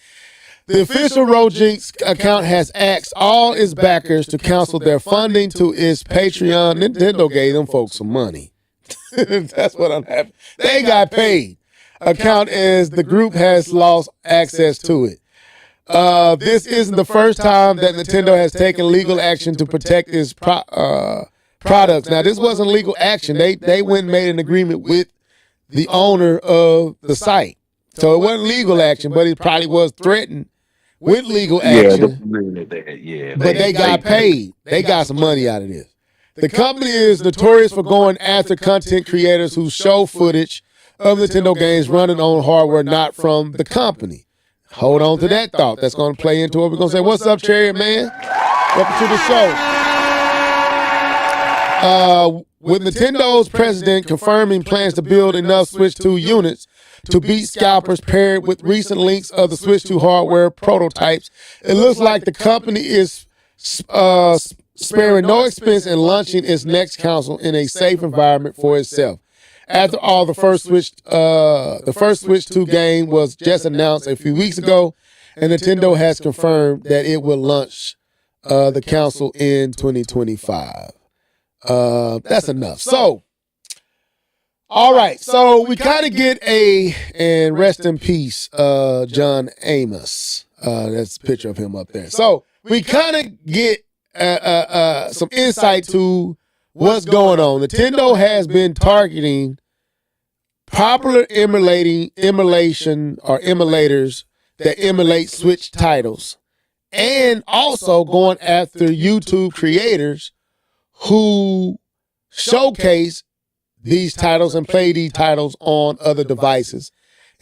official Ujinx account has asked all its backers to cancel their funding to its Patreon. Nintendo gave them folks some money. That's what I'm happy. They got paid. Account as the group has lost access to it. This isn't the first time that Nintendo has taken legal action to protect its products. Now, this wasn't legal action. They went and made an agreement with the owner of the site. So it wasn't legal action, but it probably was threatened with legal action. But they got paid. They got some money out of this. The company is notorious for going after content creators who show footage of Nintendo games running on hardware not from the company. Hold on to that thought. That's going to play into it. We're going to say, what's up, Chariot Man? Welcome to the show. with Nintendo's president confirming plans to build enough Switch 2 units to beat scalpers paired with recent leaks of the Switch 2 hardware prototypes, it looks like the company is sparing no expense in launching its next console in a safe environment for itself. After all, the first Switch 2 game was just announced a few weeks ago, and Nintendo has confirmed that it will launch the console in 2025. That's enough. So, all right. So we kind of get and rest in peace, John Amos. That's a picture of him up there. So we kind of get some insight to what's going on. Nintendo has been targeting popular emulation or emulators that emulate Switch titles, and also going after YouTube creators who showcase these titles and play these titles on other devices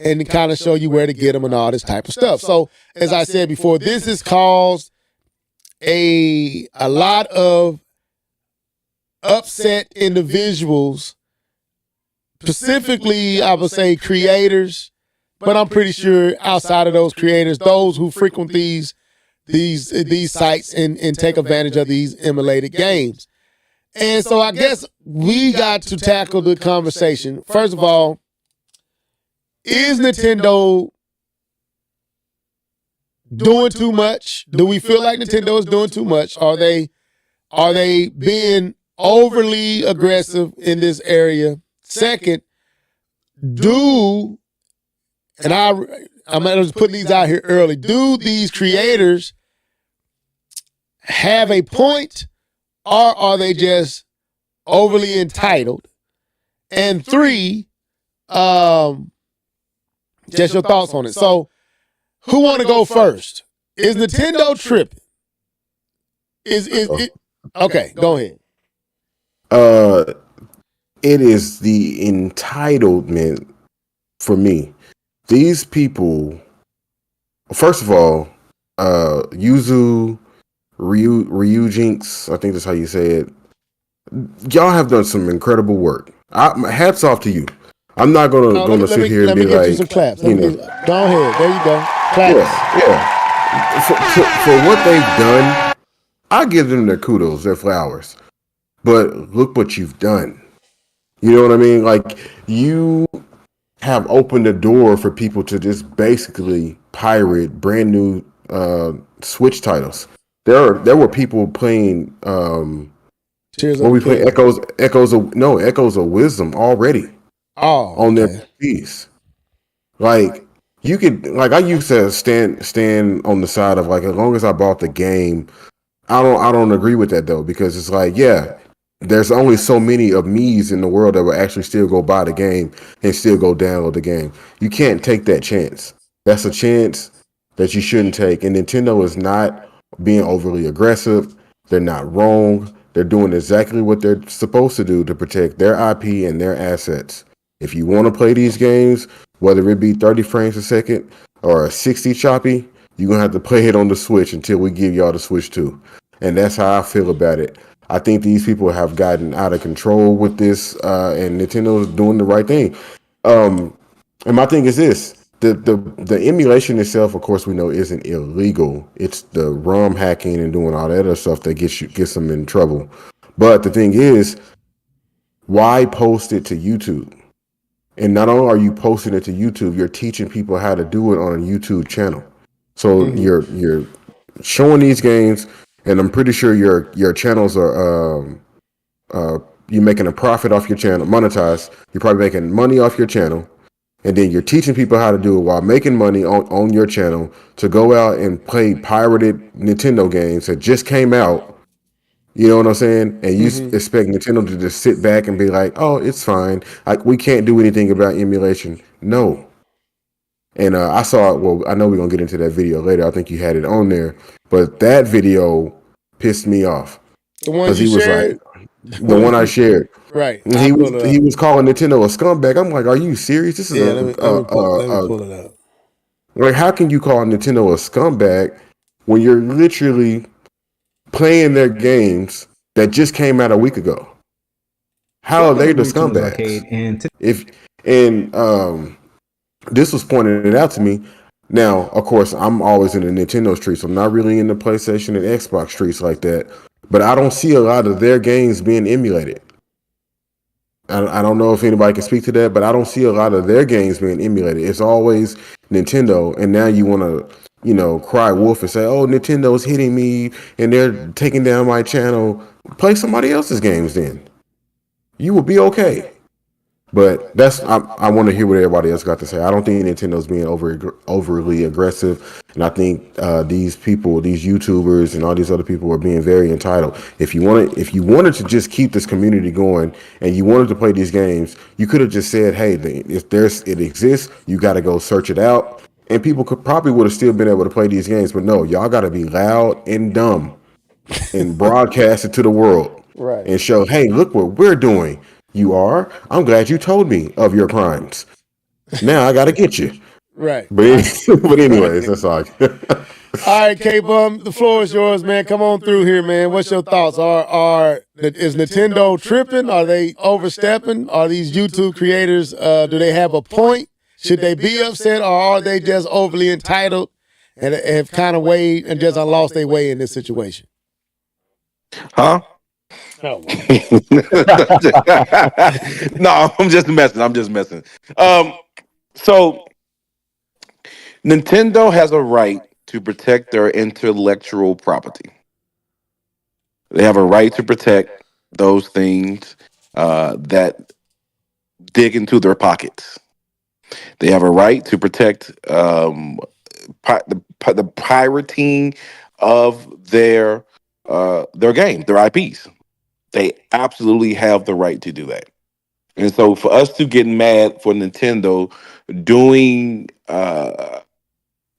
and kind of show you where to get them and all this type of stuff. So, as I said before, this has caused a lot of upset individuals, specifically, I would say creators, but I'm pretty sure outside of those creators, those who frequent these sites and take advantage of these emulated games. And so I guess we got to tackle the conversation. First of all, is Nintendo doing too much? Do we feel like Nintendo is doing too much? Are they being overly aggressive in this area? Second, I'm just putting these out here early. Do these creators have a point, or are they just overly entitled? And three, just your thoughts on it. So, who want to go first? Is Nintendo tripping? Is it? Okay, go ahead. It is the entitlement for me. These people, first of all, Yuzu, Ryujinx, I think that's how you say it. Y'all have done some incredible work. Hats off to you. I'm not gonna sit here and be like, you some claps. Go ahead. There you go. Claps. Yeah. For what they've done, I give them their kudos, their flowers. But look what you've done. You know what I mean? Like, you have opened the door for people to just basically pirate brand new Switch titles. There were people playing Echoes of Wisdom already. On their PCs. Like, you could, like, I used to stand on the side of, like, as long as I bought the game. I don't agree with that though, because it's like, yeah, there's only so many of me's in the world that will actually still go buy the game and still go download the game. You can't take that chance. That's a chance that you shouldn't take. And Nintendo is not being overly aggressive. They're not wrong. They're doing exactly what they're supposed to do to protect their IP and their assets. If you want to play these games, whether it be 30 frames a second or 60 choppy, you're going to have to play it on the Switch until we give y'all the Switch 2. And that's how I feel about it. I think these people have gotten out of control with this, and Nintendo is doing the right thing. And my thing is this. The emulation itself, of course, we know isn't illegal. It's the ROM hacking and doing all that other stuff that gets them in trouble. But the thing is, why post it to YouTube? And not only are you posting it to YouTube, you're teaching people how to do it on a YouTube channel. So you're showing these games, and I'm pretty sure your channels are you're making a profit off your channel, monetized. You're probably making money off your channel, and then you're teaching people how to do it while making money on your channel to go out and play pirated Nintendo games that just came out. You know what I'm saying? And you expect Nintendo to just sit back and be like, "Oh, it's fine. Like, we can't do anything about emulation." No. And I saw it. Well, I know we're gonna get into that video later. I think you had it on there, but that video pissed me off. The one you shared? The one I shared. Right. He was calling Nintendo a scumbag. I'm like, are you serious? This is let me pull it up. Like, how can you call Nintendo a scumbag when you're literally playing their games that just came out a week ago? How are they the scumbags? If and this was pointed out to me. Now, of course, I'm always in the Nintendo streets. I'm not really in the PlayStation and Xbox streets like that. But I don't see a lot of their games being emulated. I don't know if anybody can speak to that, but I don't see a lot of their games being emulated. It's always Nintendo, and now you want to, cry wolf and say, "Oh, Nintendo's hitting me, and they're taking down my channel." Play somebody else's games, then you will be okay. But I want to hear what everybody else got to say. I don't think Nintendo's being overly aggressive, and I think these people, these YouTubers, and all these other people are being very entitled. If you wanted to just keep this community going, and you wanted to play these games, you could have just said, "Hey, if it exists, you got to go search it out," and people could probably would have still been able to play these games. But no, y'all got to be loud and dumb and broadcast it to the world, Right. and show, "Hey, look what we're doing." You are. I'm glad you told me of your crimes. Now I got to get you. Right. But anyways, that's all. All right, K-Bum, the floor is yours, man. Come on through here, man. What's your thoughts? Is Nintendo tripping? Are they overstepping? Are these YouTube creators, do they have a point? Should they be upset, or are they just overly entitled and have kind of weighed and just lost their way in this situation? Huh? Oh. No, I'm just messing. So Nintendo has a right to protect their intellectual property. They have a right to protect those things that dig into their pockets. They have a right to protect the pirating of their game, their IPs. They absolutely have the right to do that. And so for us to get mad for Nintendo doing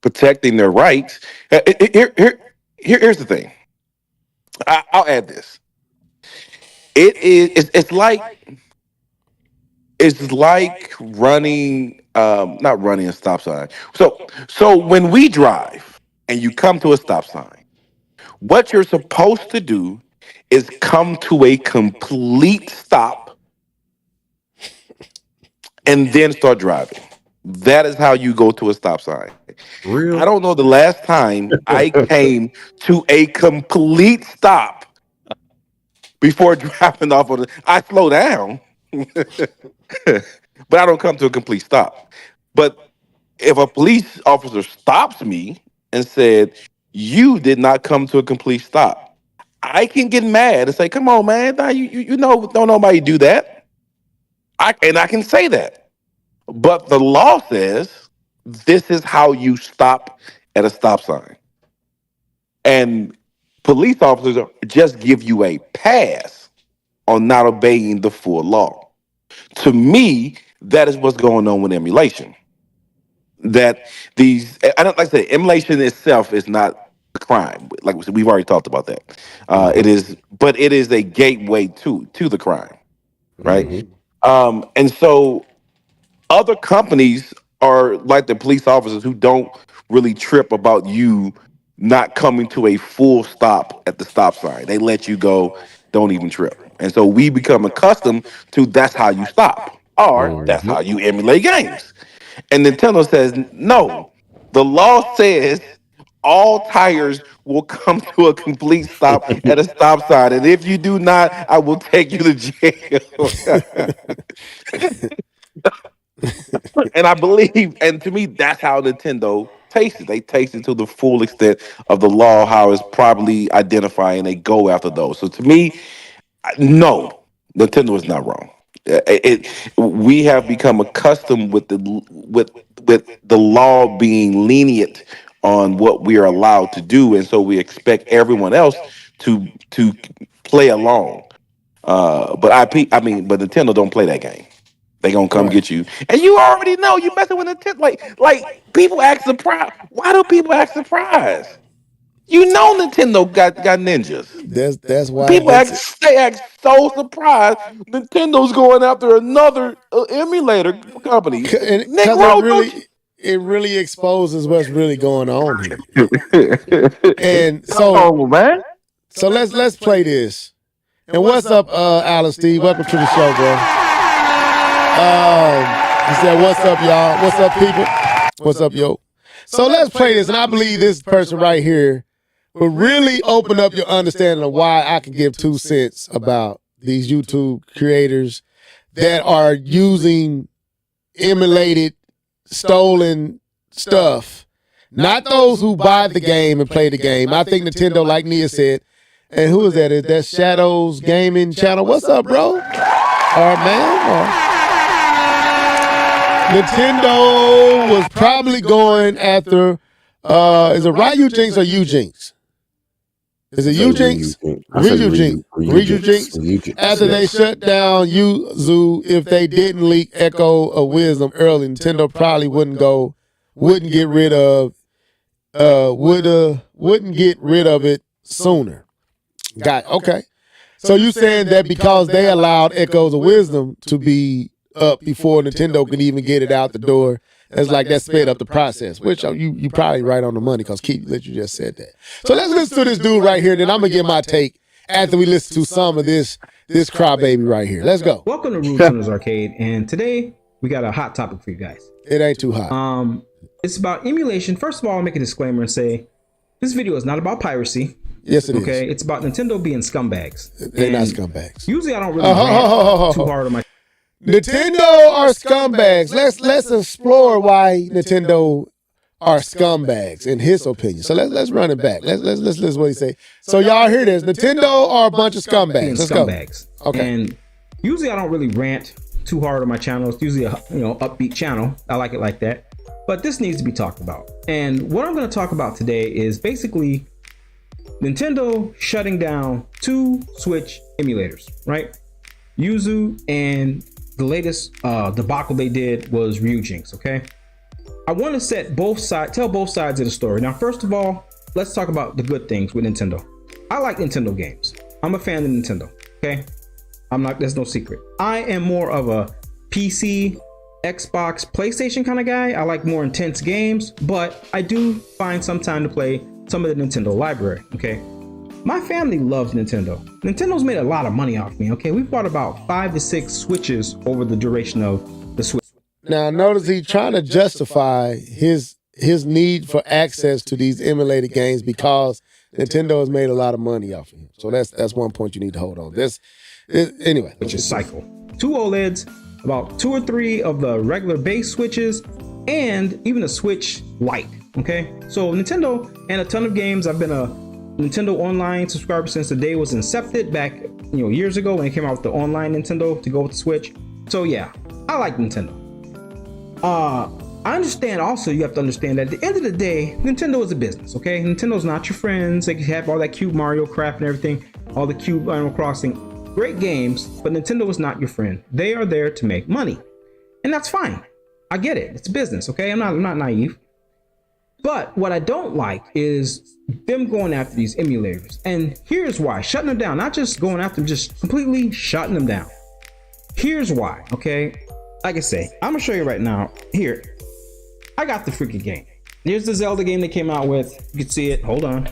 protecting their rights, here's the thing. I'll add this. It's like running, not running a stop sign. So when we drive and you come to a stop sign, what you're supposed to do is come to a complete stop and then start driving. That is how you go to a stop sign. Real? I don't know the last time I came to a complete stop before dropping off on the. I slow down, but I don't come to a complete stop. But if a police officer stops me and said, "You did not come to a complete stop," I can get mad and say, "Come on, man, nah, you know, don't nobody do that." I can say that, but the law says this is how you stop at a stop sign, and police officers just give you a pass on not obeying the full law. To me, that is what's going on with emulation. That I don't like to say emulation itself is not a crime. Like we said, we've already talked about that. It is, but it is a gateway to the crime, right? And so other companies are like the police officers who don't really trip about you not coming to a full stop at the stop sign. They let you go, don't even trip. And so we become accustomed to that's how you stop, or that's how you emulate games. And Nintendo says, no, the law says all tires will come to a complete stop at a stop sign. And if you do not, I will take you to jail. And I believe, and to me, that's how Nintendo tastes it. They taste it to the full extent of the law, how it's properly identifying. They go after those. So to me, no, Nintendo is not wrong. We have become accustomed with the law being lenient on what we are allowed to do, and so we expect everyone else to play along. But Nintendo don't play that game. They gonna come Right. get you, and you already know you messing with Nintendo. Like people act surprised. Why do people act surprised? You know Nintendo got ninjas. That's why People that's act so surprised. Nintendo's going after another emulator company. because Negro, don't it really exposes what's really going on here. you? And Come so on, man. let's play this. And what's up, Alan Steve? Welcome to the show, bro. He said, what's up, y'all? What's up, people? What's up, yo? So let's play this, and I believe this person right here will really open up your understanding of why I can give 2 cents about these YouTube creators that are using emulated, stolen stuff. Not those who buy the game and play the game. I think Nintendo, like Nia said, and who is that? Is that Shadows Gaming Channel? What's up, bro? Or man? Nintendo was probably going after, is it Ryu Jinx or U Jinx? Is it U Jinx? Ryu Jinx. Ryu Jinx. After they shut down Yuzu, if they didn't leak Echo of Wisdom early, Nintendo probably wouldn't get rid of it sooner. Okay. So you saying that because they allowed Echoes of Wisdom to be up before Nintendo could even get it out the door, it's like that sped up the process, which you probably right on the money because Keith you just said that. So let's listen to this dude right here, then I'm going to get my take after we listen to some of this crybaby right here. Let's go. Welcome to Rude Tunnels Arcade, and today we got a hot topic for you guys. It ain't too hot. It's about emulation. First of all, I'll make a disclaimer and say this video is not about piracy. Yes, it is. Okay, it's about Nintendo being scumbags. They're not scumbags. Usually I don't really rant too hard on my... Nintendo are scumbags. Let's explore why Nintendo are scumbags in his opinion. So let's run it back. Let's listen what he say. So y'all hear this? Nintendo are a bunch of scumbags. Let's scumbags. Go. Okay. And usually I don't really rant too hard on my channel. It's usually a upbeat channel. I like it like that. But this needs to be talked about. And what I'm going to talk about today is basically Nintendo shutting down 2 Switch emulators, right? Yuzu, and the latest debacle they did was Ryu Jinx, okay? I want to tell both sides of the story. Now, first of all, let's talk about the good things with Nintendo. I like Nintendo games. I'm a fan of Nintendo, okay? There's no secret. I am more of a PC, Xbox, PlayStation kind of guy. I like more intense games, but I do find some time to play some of the Nintendo library, okay? My family loves Nintendo. Nintendo's made a lot of money off me, okay? We've bought about 5 to 6 Switches over the duration of the Switch. Now, notice he's trying to justify his need for access to these emulated games because Nintendo has made a lot of money off of him. So that's one point you need to hold on. Anyway. Which is cycle. 2 OLEDs, about 2 or 3 of the regular base Switches, and even a Switch Lite, okay? So Nintendo and a ton of games. I've been a Nintendo Online subscriber since the day it was incepted back years ago when it came out with the online Nintendo to go with the Switch. So yeah, I like Nintendo. I understand also, you have to understand that at the end of the day, Nintendo is a business, okay? Nintendo's not your friends. They have all that cute Mario Craft and everything, all the cute Animal Crossing, great games, but Nintendo is not your friend. They are there to make money, and that's fine. I get it. It's business, okay? I'm not naive. But what I don't like is them going after these emulators. And here's why. Shutting them down. Not just going after them, just completely shutting them down. Here's why, okay? Like I say, I'm going to show you right now. Here. I got the freaking game. Here's the Zelda game they came out with. You can see it. Hold on.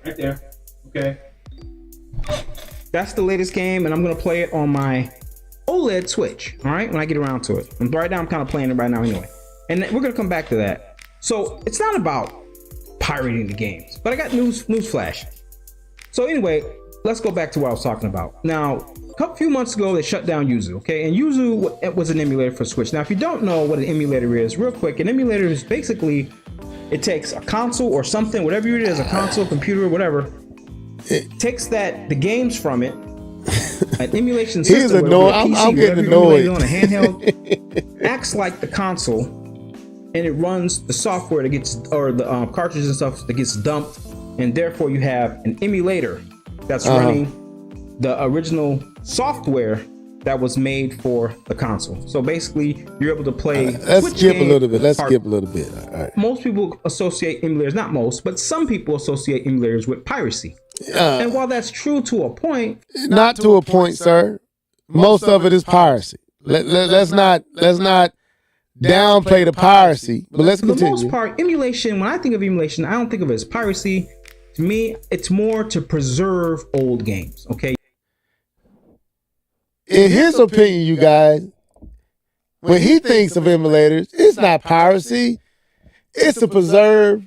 Right there. Okay. That's the latest game, and I'm going to play it on my OLED Switch. All right? When I get around to it. And right now, I'm kind of playing it right now anyway. And we're going to come back to that. So it's not about pirating the games, but I got news flash. So anyway, let's go back to what I was talking about. Now, a few months ago, they shut down Yuzu, okay? And Yuzu was an emulator for Switch. Now, if you don't know what an emulator is, real quick, an emulator is basically, it takes a console or something, whatever it is, a console, computer, whatever. It takes the games from it, an emulation system, He's annoying. I'm getting annoyed. On a handheld, acts like the console, and it runs the software that gets, or the cartridges and stuff that gets dumped, and therefore you have an emulator that's running the original software that was made for the console. So basically, you're able to play. Let's skip a little bit. All right. Most people associate emulators, not most, but some people associate emulators with piracy. And while that's true to a point, not to a point, sir. Most of it is piracy. Let's not downplay the piracy, but let's continue. For the most part, emulation, when I think of emulation, I don't think of it as piracy. To me, it's more to preserve old games, okay? in his opinion, you guys, when he thinks of emulators, it's not piracy. It's to preserve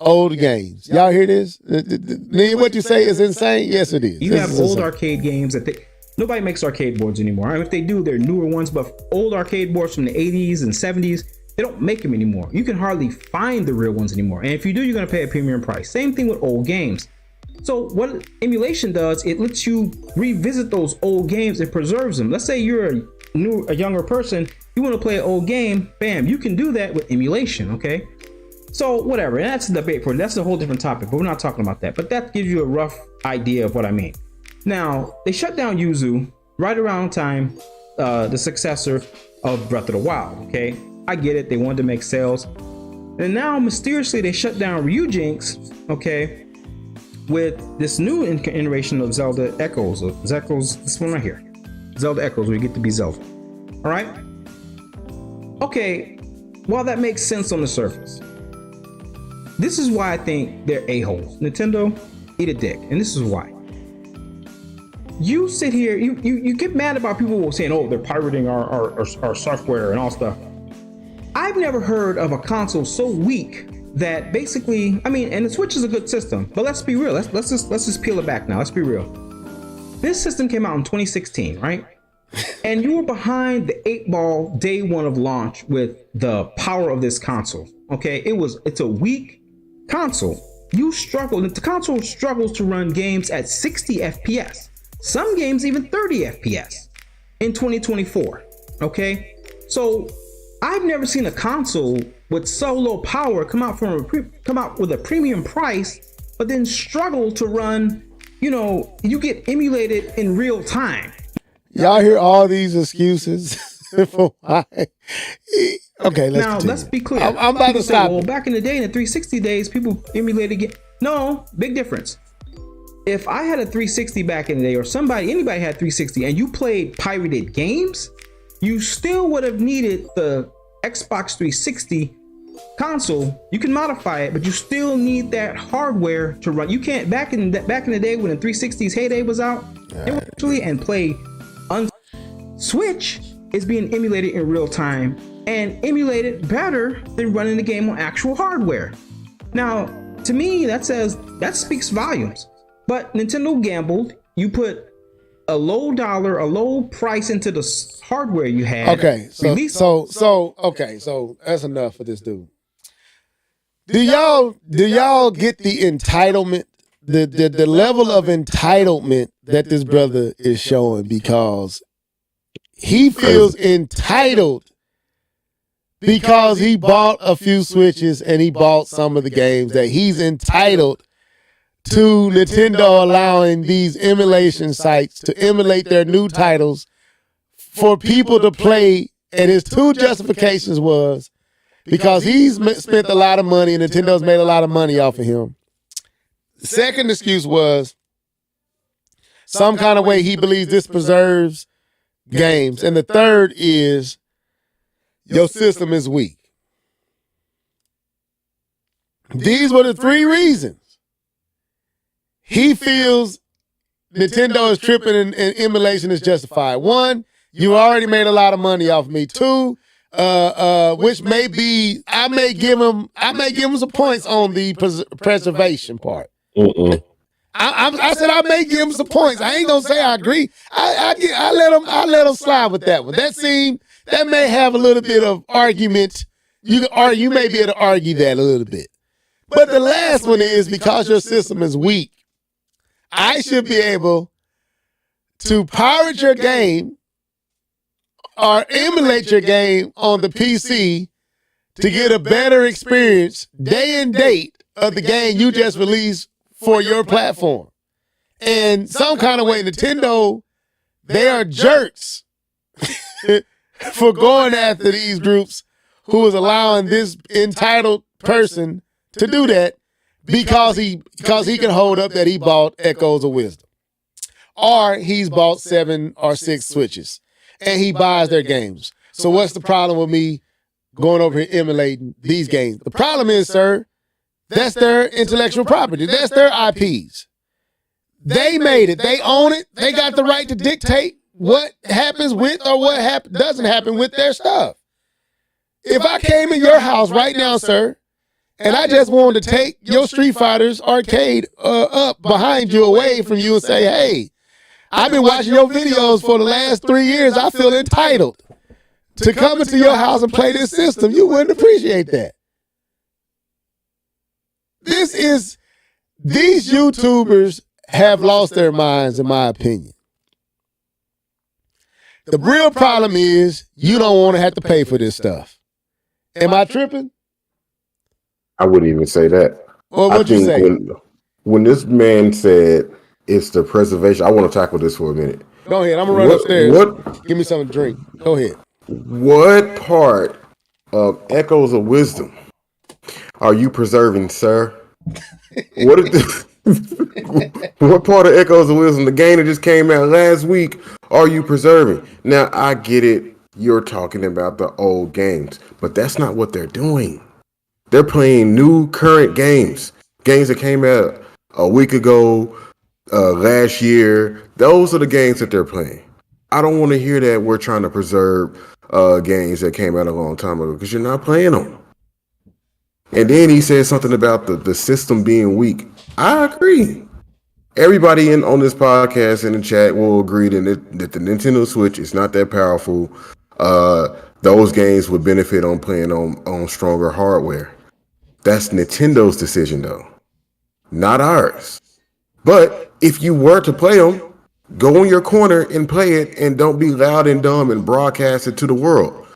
old games. Y'all hear this? What you say is insane? Yes, it is. You have old arcade games that nobody makes arcade boards anymore. I mean, if they do, they're newer ones, but old arcade boards from the 80s and 70s, they don't make them anymore. You can hardly find the real ones anymore. And if you do, you're going to pay a premium price. Same thing with old games. So what emulation does, it lets you revisit those old games and preserves them. Let's say you're a younger person, you want to play an old game, bam, you can do that with emulation, okay? So whatever, and that's a debate for it. That's a whole different topic, but we're not talking about that. But that gives you a rough idea of what I mean. Now, they shut down Yuzu right around time, the successor of Breath of the Wild, okay? I get it, they wanted to make sales. And now, mysteriously, they shut down Ryujinx, okay, with this new iteration of Zelda Echoes. This one right here. Zelda Echoes, where you get to be Zelda. All right? Okay, while that makes sense on the surface, this is why I think they're a-holes. Nintendo, eat a dick. And this is why. You sit here, you get mad about people saying, oh, they're pirating our software and all stuff. I've never heard of a console so weak that basically, I mean, and the Switch is a good system, but let's be real. Let's just peel it back now. Let's be real. This system came out in 2016, right? And you were behind the 8-ball day one of launch with the power of this console. Okay, it's a weak console. You struggle. The console struggles to run games at 60 FPS. Some games even 30 FPS in 2024. Okay, so I've never seen a console with so low power come out with a premium price, but then struggle to run. You know, you get emulated in real time. Y'all hear all these excuses for why? Okay, let's be clear. I'm about to stop. Well, back in the day, in the 360 days, people emulated games. No, big difference. If I had a 360 back in the day, or anybody had 360, and you played pirated games, you still would have needed the Xbox 360 console. You can modify it, but you still need that hardware to run. You can't back in the day when the 360's heyday was out, it was actually and play. Switch is being emulated in real time and emulated better than running the game on actual hardware. Now, to me, that speaks volumes. But Nintendo gambled. You put a low price into the hardware you had. Okay, so that's enough for this dude. Do y'all get the entitlement, the level of entitlement that this brother is showing, because he feels entitled because he bought a few Switches and he bought some of the games, that he's entitled to Nintendo allowing these emulation sites to emulate their new titles for people to play. And his two justifications was because he's spent a lot of money and Nintendo's made a lot of money off of him. The second excuse was some kind of way he believes this preserves games. And the third is your system is weak. These were the three reasons he feels Nintendo is tripping and emulation is justified. One, you already made a lot of money off of me. Two, which may be, I may give him some points on the preservation part. I said I may give him some points. I ain't gonna say I agree. I let him slide with that one. That may have a little bit of argument. You may be able to argue that a little bit. But the last one is because your system is weak, I should be able to pirate your game or emulate your game on the PC to get a better experience day and date of the game you just released for your platform. And some kind of way, Nintendo, they are jerks for going after these groups who is allowing this entitled person to do that because he can hold up that he bought Echoes of Wisdom, or he's bought 7 or 6 Switches and he buys their games. So what's the problem with me going over here emulating these games? The problem is, sir, that's their intellectual property. That's their IPs. They made it. They own it. They got the right to dictate what happens with or what doesn't happen with their stuff. If I came in your house right now, sir, and I just wanted to take your Street Fighters arcade up behind you, away from you, and say, hey, I've been watching your videos for the last 3 years. I feel entitled to come into your house and play this system. You wouldn't appreciate that. These YouTubers have lost their minds, in my opinion. The real problem is you don't want to have to pay for this stuff. Am I tripping? I wouldn't even say that. Or I what you think say? when this man said it's the preservation, I want to tackle this for a minute. Go ahead. I'm gonna run upstairs. Give me something to drink. Go ahead. What part of Echoes of Wisdom are you preserving, sir? What what part of Echoes of Wisdom, the game that just came out last week, are you preserving? Now I get it. You're talking about the old games, but that's not what they're doing. They're playing new current games. Games that came out a week ago, last year. Those are the games that they're playing. I don't want to hear that we're trying to preserve games that came out a long time ago because you're not playing them. And then he said something about the system being weak. I agree. Everybody on this podcast in the chat will agree that the Nintendo Switch is not that powerful. Those games would benefit on playing on stronger hardware. That's Nintendo's decision, though, not ours. But if you were to play them, go in your corner and play it, and don't be loud and dumb and broadcast it to the world.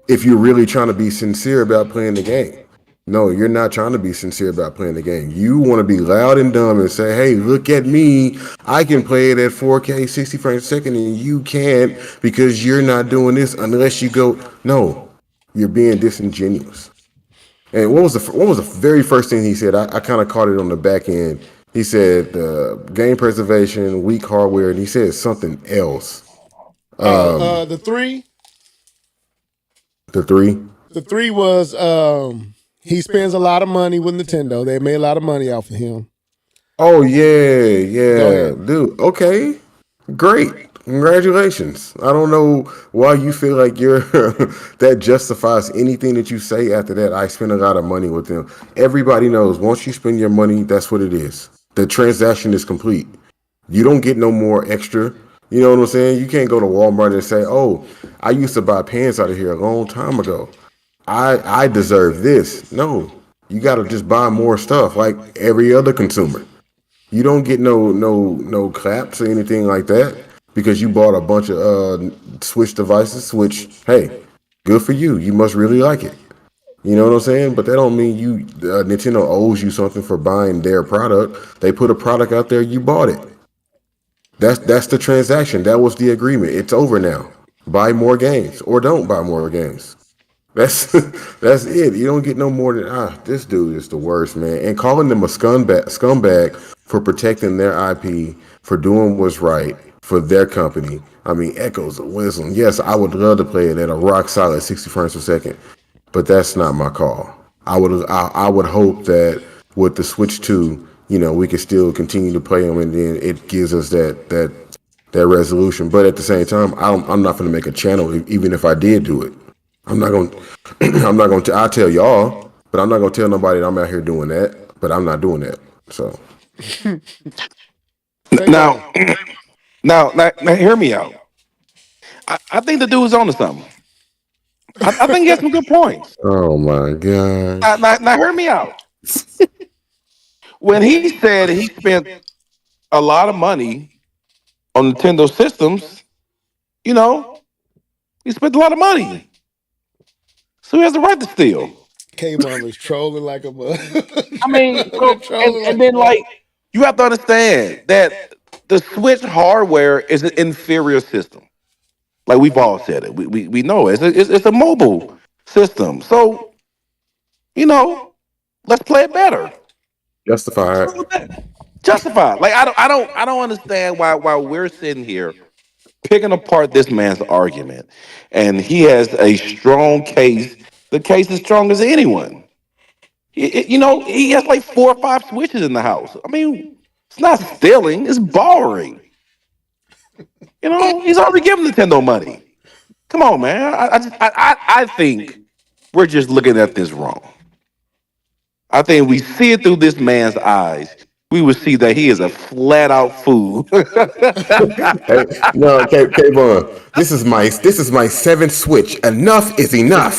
If you're really trying to be sincere about playing the game. No, you're not trying to be sincere about playing the game. You want to be loud and dumb and say, hey, look at me. I can play it at 4K, 60 frames a second, and you can't because you're not doing this unless you go. No, you're being disingenuous. And what was the very first thing he said? I kind of caught it on the back end. He said game preservation, weak hardware, and he said something else. The three. The three. The three was he spends a lot of money with Nintendo. They made a lot of money off of him. Oh yeah, dude. Okay, great. Congratulations. I don't know why you feel like you're that justifies anything that you say after that. I spend a lot of money with them. Everybody knows once you spend your money, that's what it is. The transaction is complete. You don't get no more extra. You know what I'm saying? You can't go to Walmart and say, "Oh, I used to buy pants out of here a long time ago. I deserve this." No, you got to just buy more stuff like every other consumer. You don't get no claps or anything like that because you bought a bunch of Switch devices. Which, hey, good for you. You must really like it. You know what I'm saying? But that don't mean Nintendo owes you something for buying their product. They put a product out there, you bought it. That's the transaction. That was the agreement. It's over now. Buy more games or don't buy more games. That's that's it. You don't get no more than this dude is the worst, man. And calling them a scumbag for protecting their IP, for doing what's right for their company. I mean, Echoes of Wisdom. Yes, I would love to play it at a rock solid 60 frames per second, but that's not my call. I would hope that with the Switch 2, we can still continue to play them, and then it gives us that resolution. But at the same time, I'm not going to make a channel, even if I did do it. I'm not going. I'm not going to. I tell y'all, but I'm not going to tell nobody that I'm out here doing that. But I'm not doing that. So now, now, hear me out. I think the dude's onto something. I think he has some good points. oh my god. Now, hear me out. When he said he spent a lot of money on Nintendo systems, you know, he spent a lot of money, so he has the right to steal. K-Mom is trolling like a mother. I mean, and then like you have to understand that the Switch hardware is an inferior system. Like we've all said it. We know it. It's a mobile system. So, let's play it better. Justified. Justified. Like I don't understand why we're sitting here picking apart this man's argument. And he has a strong case. The case is strong as anyone. He has like 4 or 5 switches in the house. I mean, it's not stealing, it's borrowing. You know, he's already giving Nintendo money. Come on, man. I think we're just looking at this wrong. I think we see it through this man's eyes. We would see that he is a flat out fool. Hey, no, K-Bun, this is my seventh Switch. Enough is enough.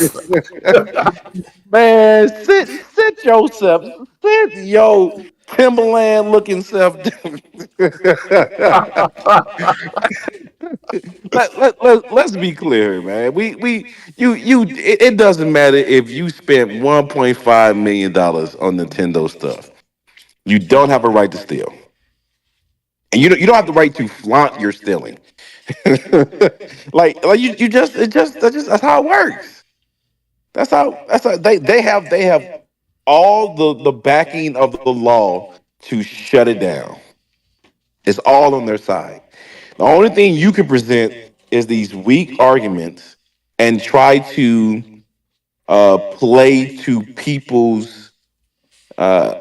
Man, sit yourself, sit yo Timberland looking self. Let's be clear, man. It doesn't matter if you spent $1.5 million on Nintendo stuff. You don't have a right to steal. And you don't have the right to flaunt your stealing. like you just it just that's how it works. That's how they have all the backing of the law to shut it down. It's all on their side. The only thing you can present is these weak arguments and try to play to people's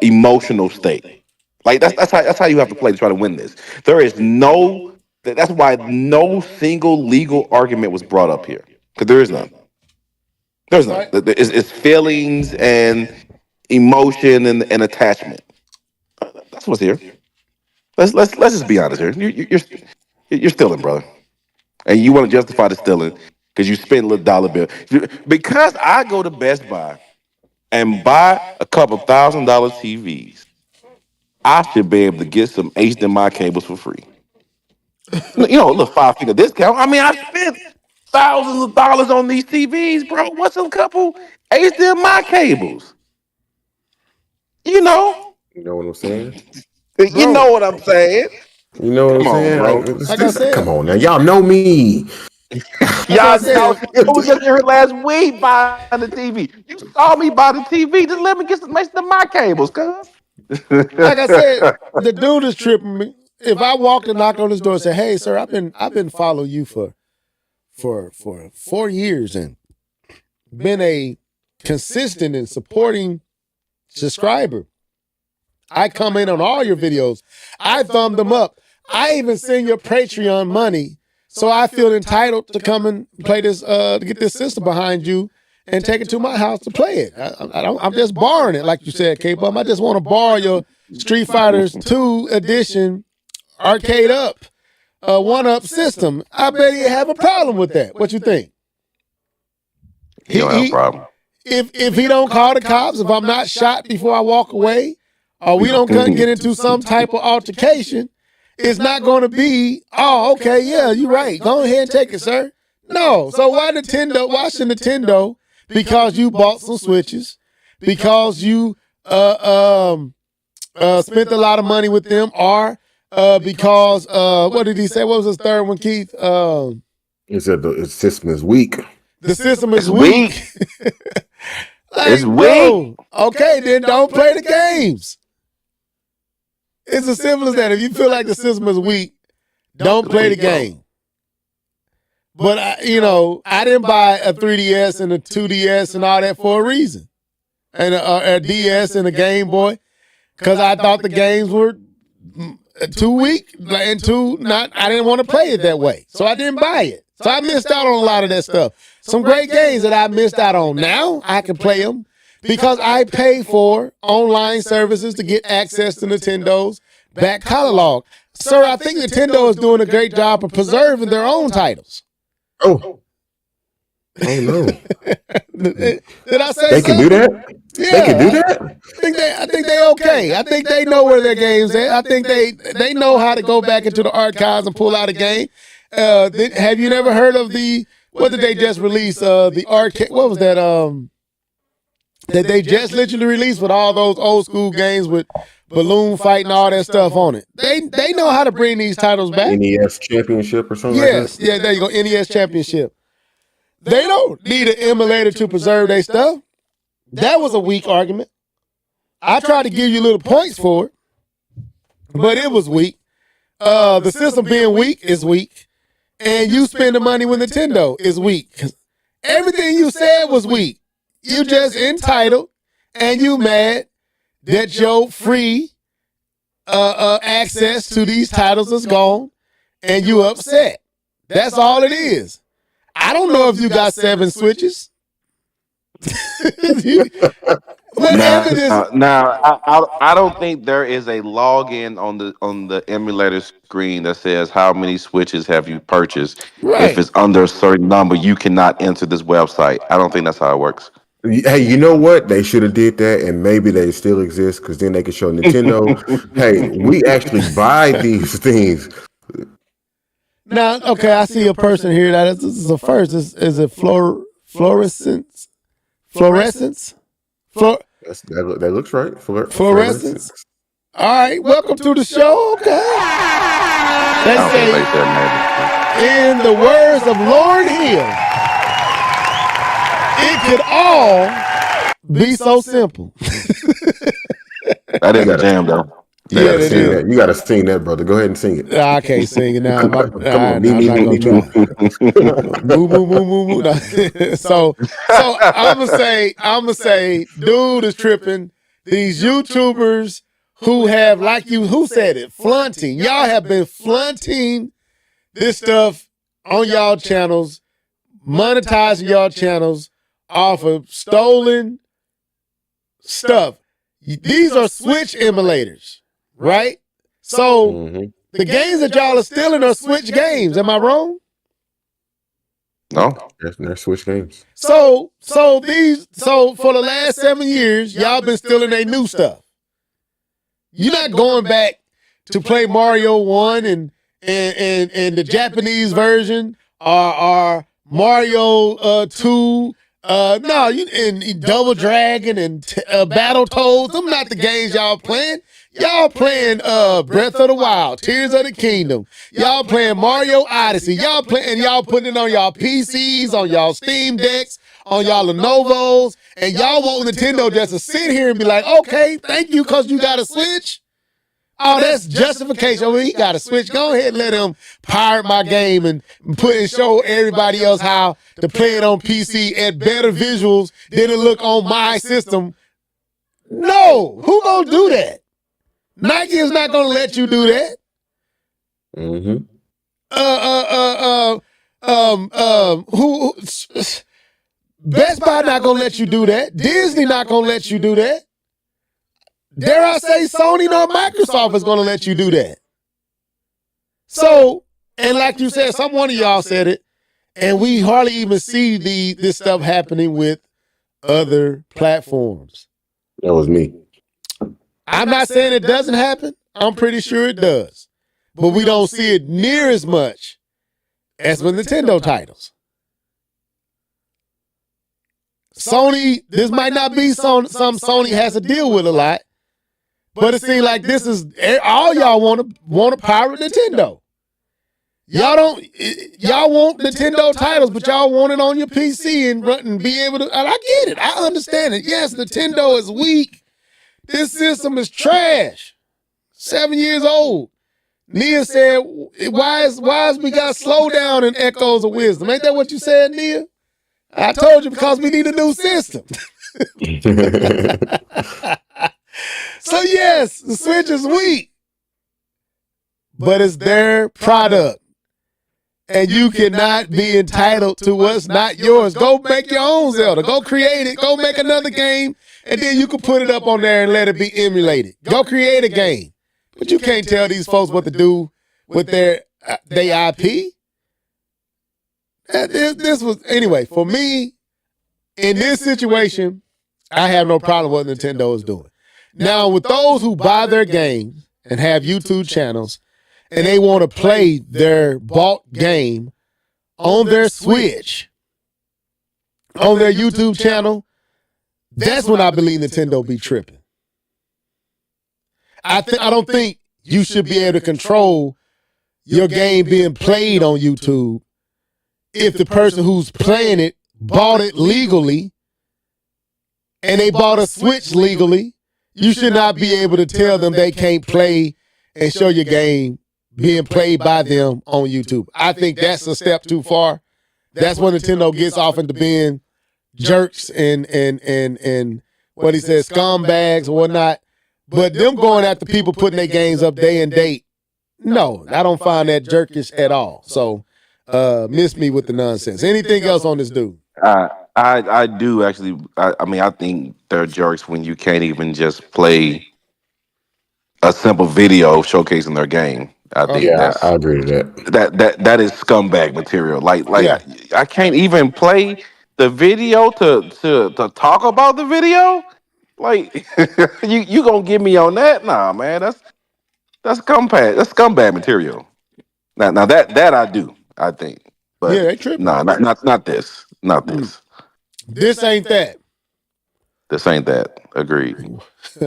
emotional state. Like that's how you have to play to try to win this. There is no that's why no single legal argument was brought up here because there is none. There's none. It's feelings and emotion and attachment. That's what's here. Let's just be honest here. You're stealing, brother, and you want to justify the stealing because you spend a little dollar bill. Because I go to Best Buy and buy a couple $1,000 TVs, I should be able to get some HDMI cables for free. A little 5 finger discount. I mean, I spent thousands of dollars on these TVs, bro. What's a couple HDMI cables? You know, You know what I'm saying? you know what I'm saying. You know what I'm Come on, saying? bro. Like I said, Come on now, y'all know me. like I Y'all, said, I was just here last week buying the TV. You saw me buy the TV. Just let me get some HDMI cables, cuz. like I said, the dude is tripping me. If I walked and knocked on his door and said, "Hey, sir, I've been following you for 4 years and been a consistent and supporting subscriber. I comment on all your videos. I thumb them up. I even send your Patreon money, so I feel entitled to come and play this, to get this system behind you and take it to my house to play it. I'm just borrowing it, like you said, K-Bum. I just want to borrow your Street Fighters 2 edition arcade up, one-up system. I bet he'd have a problem with that. What you think? You don't have a problem. If he don't call the cops, if I'm not shot before I walk away, or we don't get into some type of altercation, it's not going to be, oh, okay, yeah, you're right. Go ahead and take it, sir. No. So why should Nintendo, because you bought some Switches, because you spent a lot of money with them, or because, what did he say? What was his third one, Keith? He said the system is weak. The system is It's weak. Like, It's bro, okay, then don't play the games. It's as simple as that. If you feel like the system is weak, don't play the game. But I didn't buy a 3DS and a 2DS and all that for a reason, and a DS and a Game Boy, because I thought the games were too weak and too not. I didn't want to play it that way, so I didn't buy it. So I missed out on a lot of that stuff. Some great games that I missed out on. Now I can play them because I pay for online services to get access to Nintendo's back catalog. Sir, I think Nintendo is doing a great job of preserving their own titles. Oh no. Did I say They can do that? Yeah, They can do that? I think they okay. I think they know where their games at. I think they know how to go back into the archives and pull out a game. Have you never heard of what did they just release? The arcade. What was that? That they just literally released with all those old school games with balloon fight and all that stuff on it. They know how to bring these titles back. NES Championship or something Yes, like that? yeah, there you go. NES Championship. They don't need an emulator to preserve their stuff. That was a weak argument. I tried to give you little points for it, but it was weak. The system being weak is weak, and you spend the money with Nintendo is weak. Everything you said was weak. You just entitled, and you mad that your free access to these titles is gone, and you upset. That's all it is. I don't know if you got 7 switches. What evidence? Now, I don't think there is a login on the emulator screen that says how many switches have you purchased. If Right. it's under a certain number, you cannot enter this website. I don't think that's how it works. Hey, you know what? They should have did that, and maybe they still exist because then they could show Nintendo, hey, we actually buy these things. Now, okay, I see a person here that this is a first. Is it fluorescence? Fluorescence? That looks right. Fluorescence? All right, welcome to the show. Okay. They I don't think say, they said maybe. in the words of Lauryn Hill, it could all be so simple. That is a jam, though. Yeah, it is. You got to sing that, brother. Go ahead and sing it. I can't sing it now. Come on, I'm me, not gonna try. Boo, boo, boo, boo, boo. No. So I'm gonna say, dude is tripping. These YouTubers who have, like you, who said it, flaunting. Y'all have been flaunting this stuff on y'all channels, monetizing y'all channels off of stolen stuff. These are Switch emulators, right? So the games that y'all are stealing are Switch games. Am I wrong? No. They're Switch games. So for the last 7 years, y'all been stealing their new stuff. You're not going back to play Mario 1 and the Japanese version or Mario 2. No, and Double Dragon and Battletoads. Them not the games y'all playing. Y'all playing Breath of the Wild, Tears of the Kingdom. Y'all playing Mario Odyssey. Y'all putting it on y'all PCs, on y'all Steam Decks, on y'all Lenovo's, and y'all want Nintendo just to sit here and be like, okay, thank you, because you got a Switch. Oh, that's justification. Well, he got a Switch. Go ahead and let him pirate my game and show everybody else how to play it on PC at better visuals than it look on my system. No, who gonna do that? Nike is not gonna let you do that. Who? Best Buy not gonna let you do that. Disney not gonna let you do that. Dare I say Sony nor Microsoft is going to let you do that. So, and like you said, one of y'all said it, and we hardly even see this stuff happening with other platforms. That was me. I'm not saying it doesn't happen. I'm pretty sure it does. But we don't see it near as much as with Nintendo titles. Sony, this might not be some Sony has to deal with a lot. But it seems like this is all y'all want to pirate Nintendo. Y'all want Nintendo titles, but y'all want it on your PC and be able to. And I get it. I understand it. Yes, Nintendo is weak. This system is trash. 7 years old. Nia said, "Why is we got slowdown in Echoes of Wisdom?" Ain't that what you said, Nia? I told you, because we need a new system. So yes, the Switch is weak, but it's their product, and you cannot be entitled to what's not yours. Go make your own Zelda. Go create it. Go make another game, and then you can put it up on there and let it be emulated. Go create a game, but you can't tell these folks what to do with their IP. This was, anyway, for me, in this situation, I have no problem with what Nintendo is doing. Now, with those who buy their games and have YouTube channels and they want to play their bought game on their Switch, on their YouTube channel, that's when I believe Nintendo be tripping. I don't think you should be able to control your game being played on YouTube if the person who's playing it bought it legally and they bought a Switch legally. You should not be able to tell them they can't play and show your game being played by them on YouTube. I think that's a step too far. That's when Nintendo gets off into being jerks and what he says, scumbags or whatnot. But them going after people putting their games up day and date, no, I don't find that jerkish at all. So Miss me with the nonsense. Anything else on this dude? I do actually. I mean, I think they're jerks when you can't even just play a simple video showcasing their game. I think Yeah, I that's agree to that. that is scumbag material. Like Yeah. I can't even play the video to talk about the video. Like you gonna get me on that? Nah, man, that's scumbag material. Now that I do, I think, Yeah, but they tripping. nah, not this, not Mm. this. This ain't that. This ain't that. Agreed.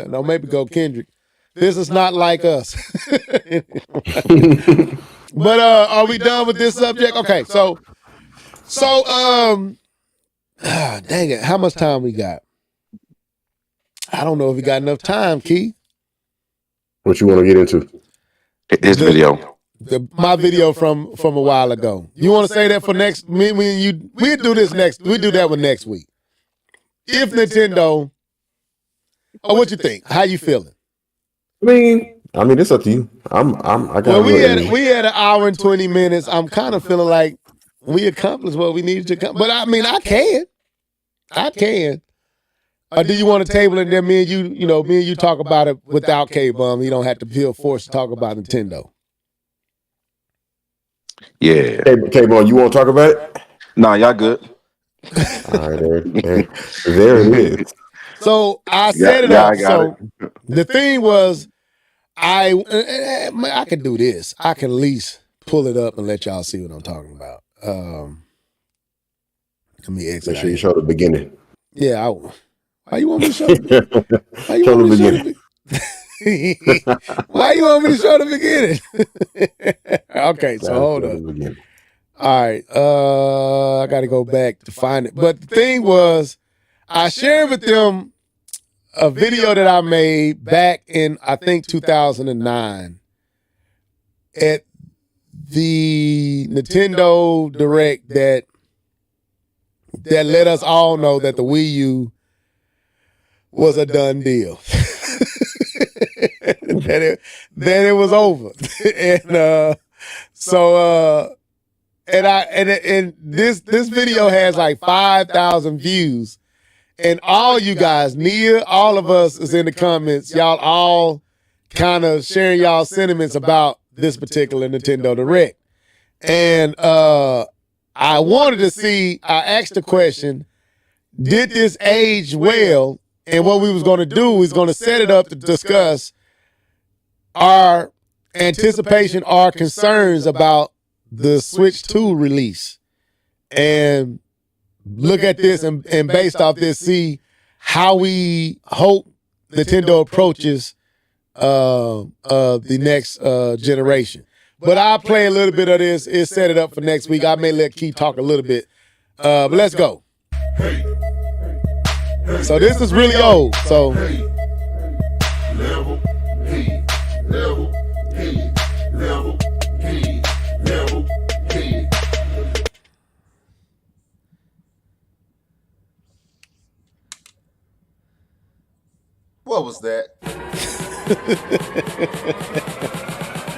No, maybe go Kendrick. This is not like us. But are we done with this subject? Okay, so dang it, how much time we got? I don't know if we got enough time, Keith. What you want to get into? His video. My video from a while ago. You want to say that for next? We do this next. We do that one next week. If Nintendo, what you think? How you feeling? I mean, it's up to you. I got Well, a little. we had an hour and 20 minutes. I'm kind of feeling like we accomplished what we needed to accomplish. But I mean, I can. Or do you want to table it? Then me and you talk about it without K-Bum. You don't have to feel forced to talk about Nintendo. Yeah. K-Ball, you want to talk about it? Nah, y'all good. All right, there it is. So I set it up. So the thing was, I can do this. I can at least pull it up and let y'all see what I'm talking about. Let me exit. Make sure you show the beginning. Yeah. Why you want me to show? Why you Show want the me to show beginning. Why you want me to show the beginning? Okay, so hold up. All right. I got to go back to find it. But the thing was, I shared with them a video that I made back in, I think, 2009 at the Nintendo Direct that let us all know that the Wii U was a done deal. that it was over. And this video has like 5,000 views. And all you guys, Nia, all of us is in the comments. Y'all all kind of sharing y'all sentiments about this particular Nintendo Direct. And I wanted to see, I asked the question, did this age well? And what we was going to do was going to set it up to discuss our anticipation, our concerns about the Switch 2 release. And look at this and based off this, see how we hope Nintendo approaches the next generation. But I'll play a little bit of this. It's set it up for next week. I may let Keith talk a little bit. But let's go. So this is really old. So What was that?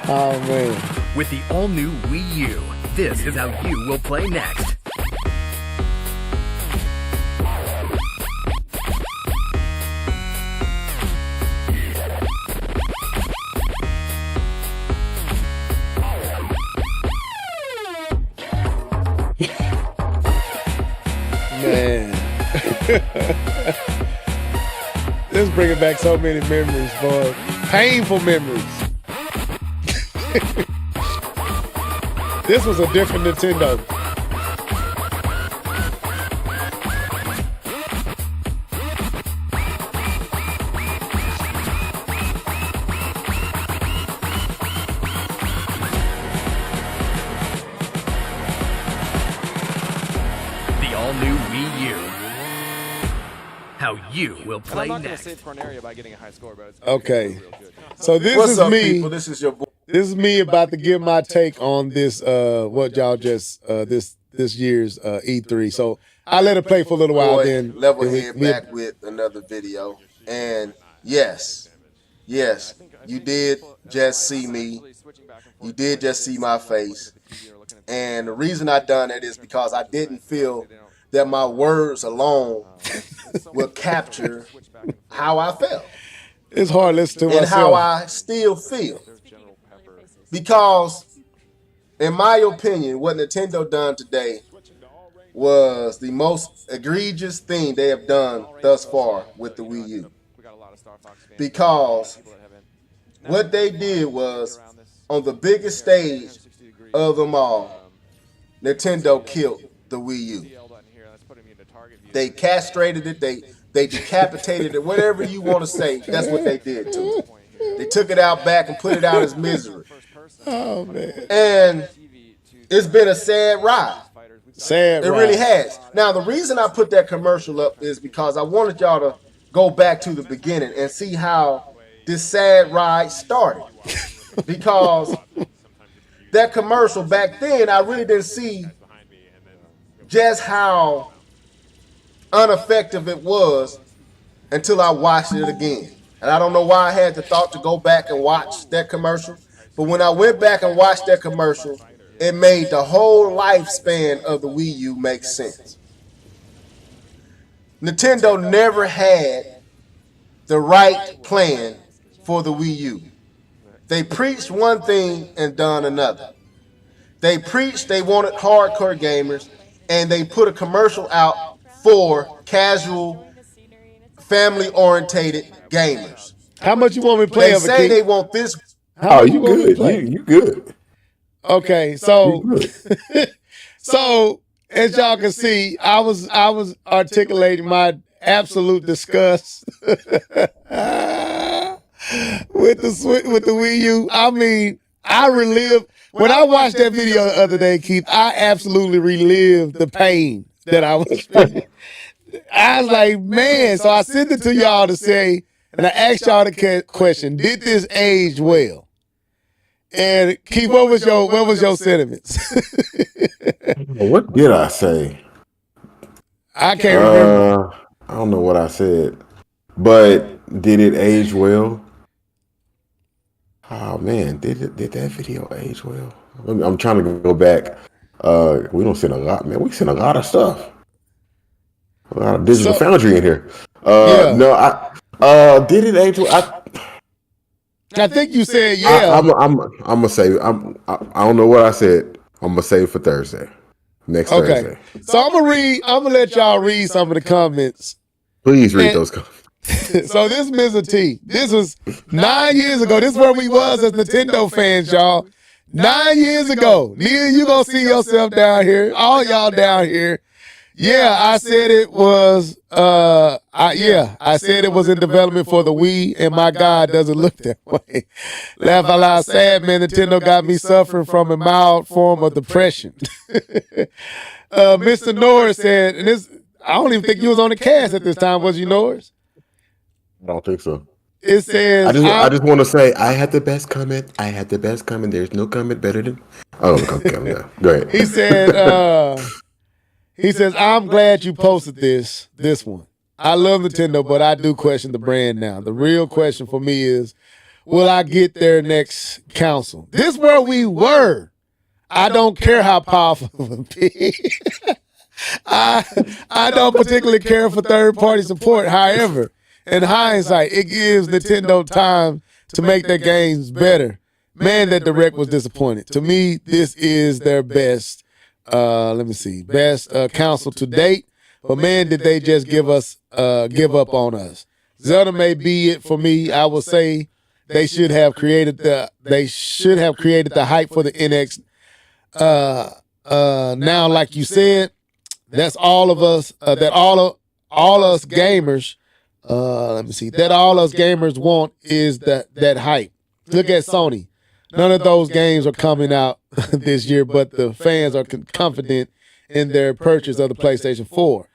oh man. With the all-new Wii U, this is how you will play next. Man. This is bringing back so many memories, boy. Painful memories. This was a different Nintendo. The all-new Wii U. How you will play I'm not next. gonna save Corneria by getting a high score, but it's Okay. real good. So this What's is up, me. people? This is your boy. This is me about to give my take on this what y'all just this year's E3. So I let it play for a little while, then Level then head back with another video. And yes, you did just see me. You did just see my face. And the reason I done it is because I didn't feel that my words alone would capture how I felt. It's hard listening to and how myself. I still feel. Because, in my opinion, what Nintendo done today was the most egregious thing they have done thus far with the Wii U. Because what they did was, on the biggest stage of them all, Nintendo killed the Wii U. They castrated it, they decapitated it, whatever you want to say, that's what they did to it. They took it out back and put it out as misery. Oh, man. And it's been a sad ride. Sad It ride. really has. Now, the reason I put that commercial up is because I wanted y'all to go back to the beginning and see how this sad ride started. Because that commercial back then, I really didn't see just how ineffective it was until I watched it again. And I don't know why I had the thought to go back and watch that commercial. But when I went back and watched that commercial, it made the whole lifespan of the Wii U make sense. Nintendo never had the right plan for the Wii U. They preached one thing and done another. They preached they wanted hardcore gamers, and they put a commercial out for casual, family-orientated gamers. How much you want me to play They of it, say Keith? they want this. How Oh, much you want me to good. play? You good. Okay, You so good. so as y'all can see, I was articulating my absolute disgust with the Wii U. I mean, I relived when I watched that video the other day, Keith. I absolutely relived the pain that I was feeling. I was like, man. So I sent it to y'all to say, and I asked y'all the question: did this age well? And Keith, what was your sentiments? What did I say? I can't remember. I don't know what I said, but did it age well? Oh man, did that video age well? I'm trying to go back. We don't send a lot, man. We send a lot of stuff. A lot of digital foundry in here. Yeah. No, did it age well? I think you said yeah. I'm gonna say I don't know what I said. I'm gonna save it for Thursday. Next Okay. Thursday. So I'm gonna let y'all read some of the comments. Please read those comments. So this Mr. T, this was 9 years ago. This is where we was as Nintendo fans, y'all. 9 years ago. Neil, you gonna see yourself down here. All y'all down here. Yeah, I said it was I said it was in development for the Wii, and my God, does it look that way. Laugh out loud, sad man, Nintendo got me suffering from a mild form of depression. Mr. Norris said, and this I don't even think you was on the cast at this time, was you, Norris? I don't think so. It says I just want to say I had the best comment. I had the best comment. There's no comment better than. Oh, okay, yeah. Go ahead. He said he says, I'm glad you posted this one. I love Nintendo, but I do question the brand now. The real question for me is, will I get their next console? This is where we were. I don't care how powerful it would be. I don't particularly care for third-party support. However, in hindsight, it gives Nintendo time to make their games better. Man, that Direct was disappointed. To me, this is their best best console to date. But man, did they just give up on us. Zelda may be it for me. I will say they should have created the hype for the NX. Now, like you said, that's all of us. That all us gamers. That all us gamers want is that hype. Look at Sony. None of those games are coming out this year, but the fans are confident in their purchase of the PlayStation 4.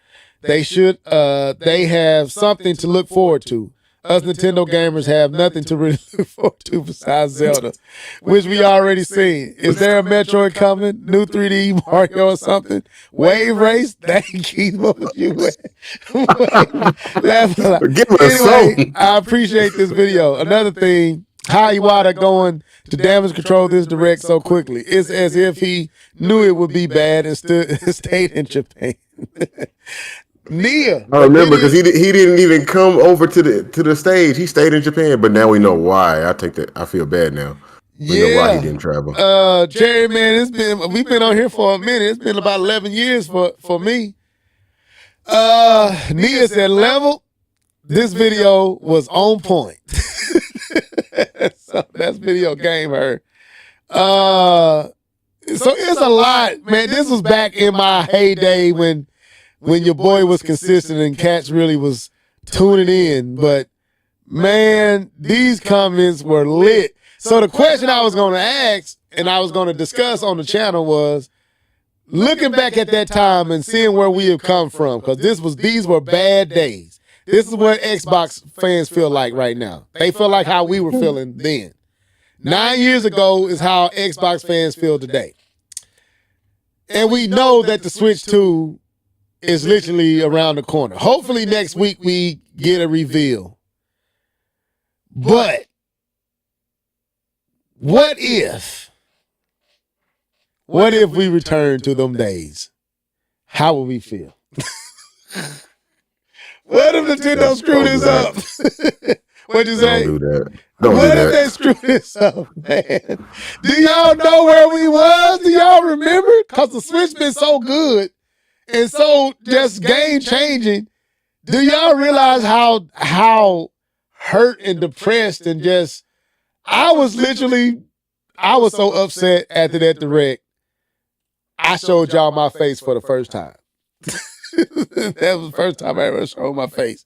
They have something to look forward to. Us Nintendo gamers have nothing to really look forward to besides Zelda, which we already seen. Is there a Metroid coming? New 3D Mario or something? Wave Race? Thank you, Keith. What was you Give us Anyway, some. I appreciate this video. Another thing, How Iwata going to damage control this direct so quickly? It's as if he knew it would be bad and stayed in Japan. Nia. I remember because he didn't even come over to the stage. He stayed in Japan, but now we know why. I feel bad now. We know why he didn't travel. Jerry, man, we've been on here for a minute. It's been about 11 years for me. Nia said level. This video was on point. So that's video game her. So it's a lot, man. This was back in my heyday when your boy was consistent and Cats really was tuning in. But man, these comments were lit. So the question I was going to ask and I was going to discuss on the channel was looking back at that time and seeing where we have come from, because these were bad days. This is what Xbox fans feel like right now. They feel like how we were feeling then. 9 years ago is how Xbox fans feel today. And we know that the Switch 2 is literally around the corner. Hopefully next week we get a reveal. But what if we return to them days? How will we feel? What if Nintendo screw this up? What'd you say? Don't do that. Don't What do if that. they screw this up, man? Do y'all know where we was? Do y'all remember? Because the Switch been so good and so just game changing. Do y'all realize how hurt and depressed and just I was so upset after that direct. I showed y'all my face for the first time. That was the first time I ever showed my face.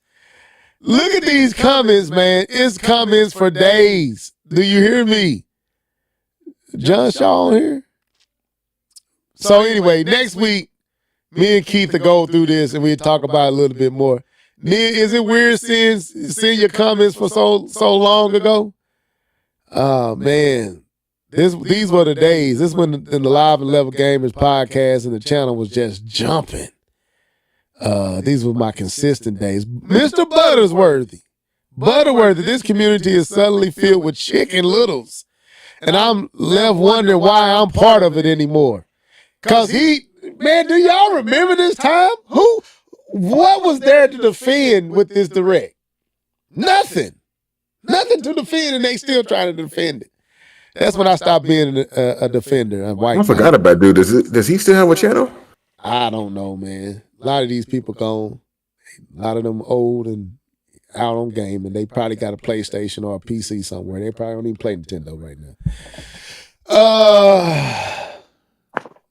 Look at these comments, man. It's comments for days. Do you hear me? John Shaw on here? So anyway, next week, me and Keith will go through this and we'll talk about it a little bit more. Nia, is it weird seeing your comments for so long ago? Oh, man. These were the days. This when the Live and Level Gamers podcast and the channel was just jumping. These were my consistent days. Mr. Butterworthy, this community is suddenly filled with chicken littles. And I'm left wondering why I'm part of it anymore. Cause man, do y'all remember this time? What was there to defend with this direct? Nothing to defend, and they still trying to defend it. That's when I stopped being a defender. I forgot about dude. Does he still have a channel? I don't know, man. A lot of these people gone. A lot of them old and out on game, and they probably got a PlayStation or a PC somewhere. They probably don't even play Nintendo right now.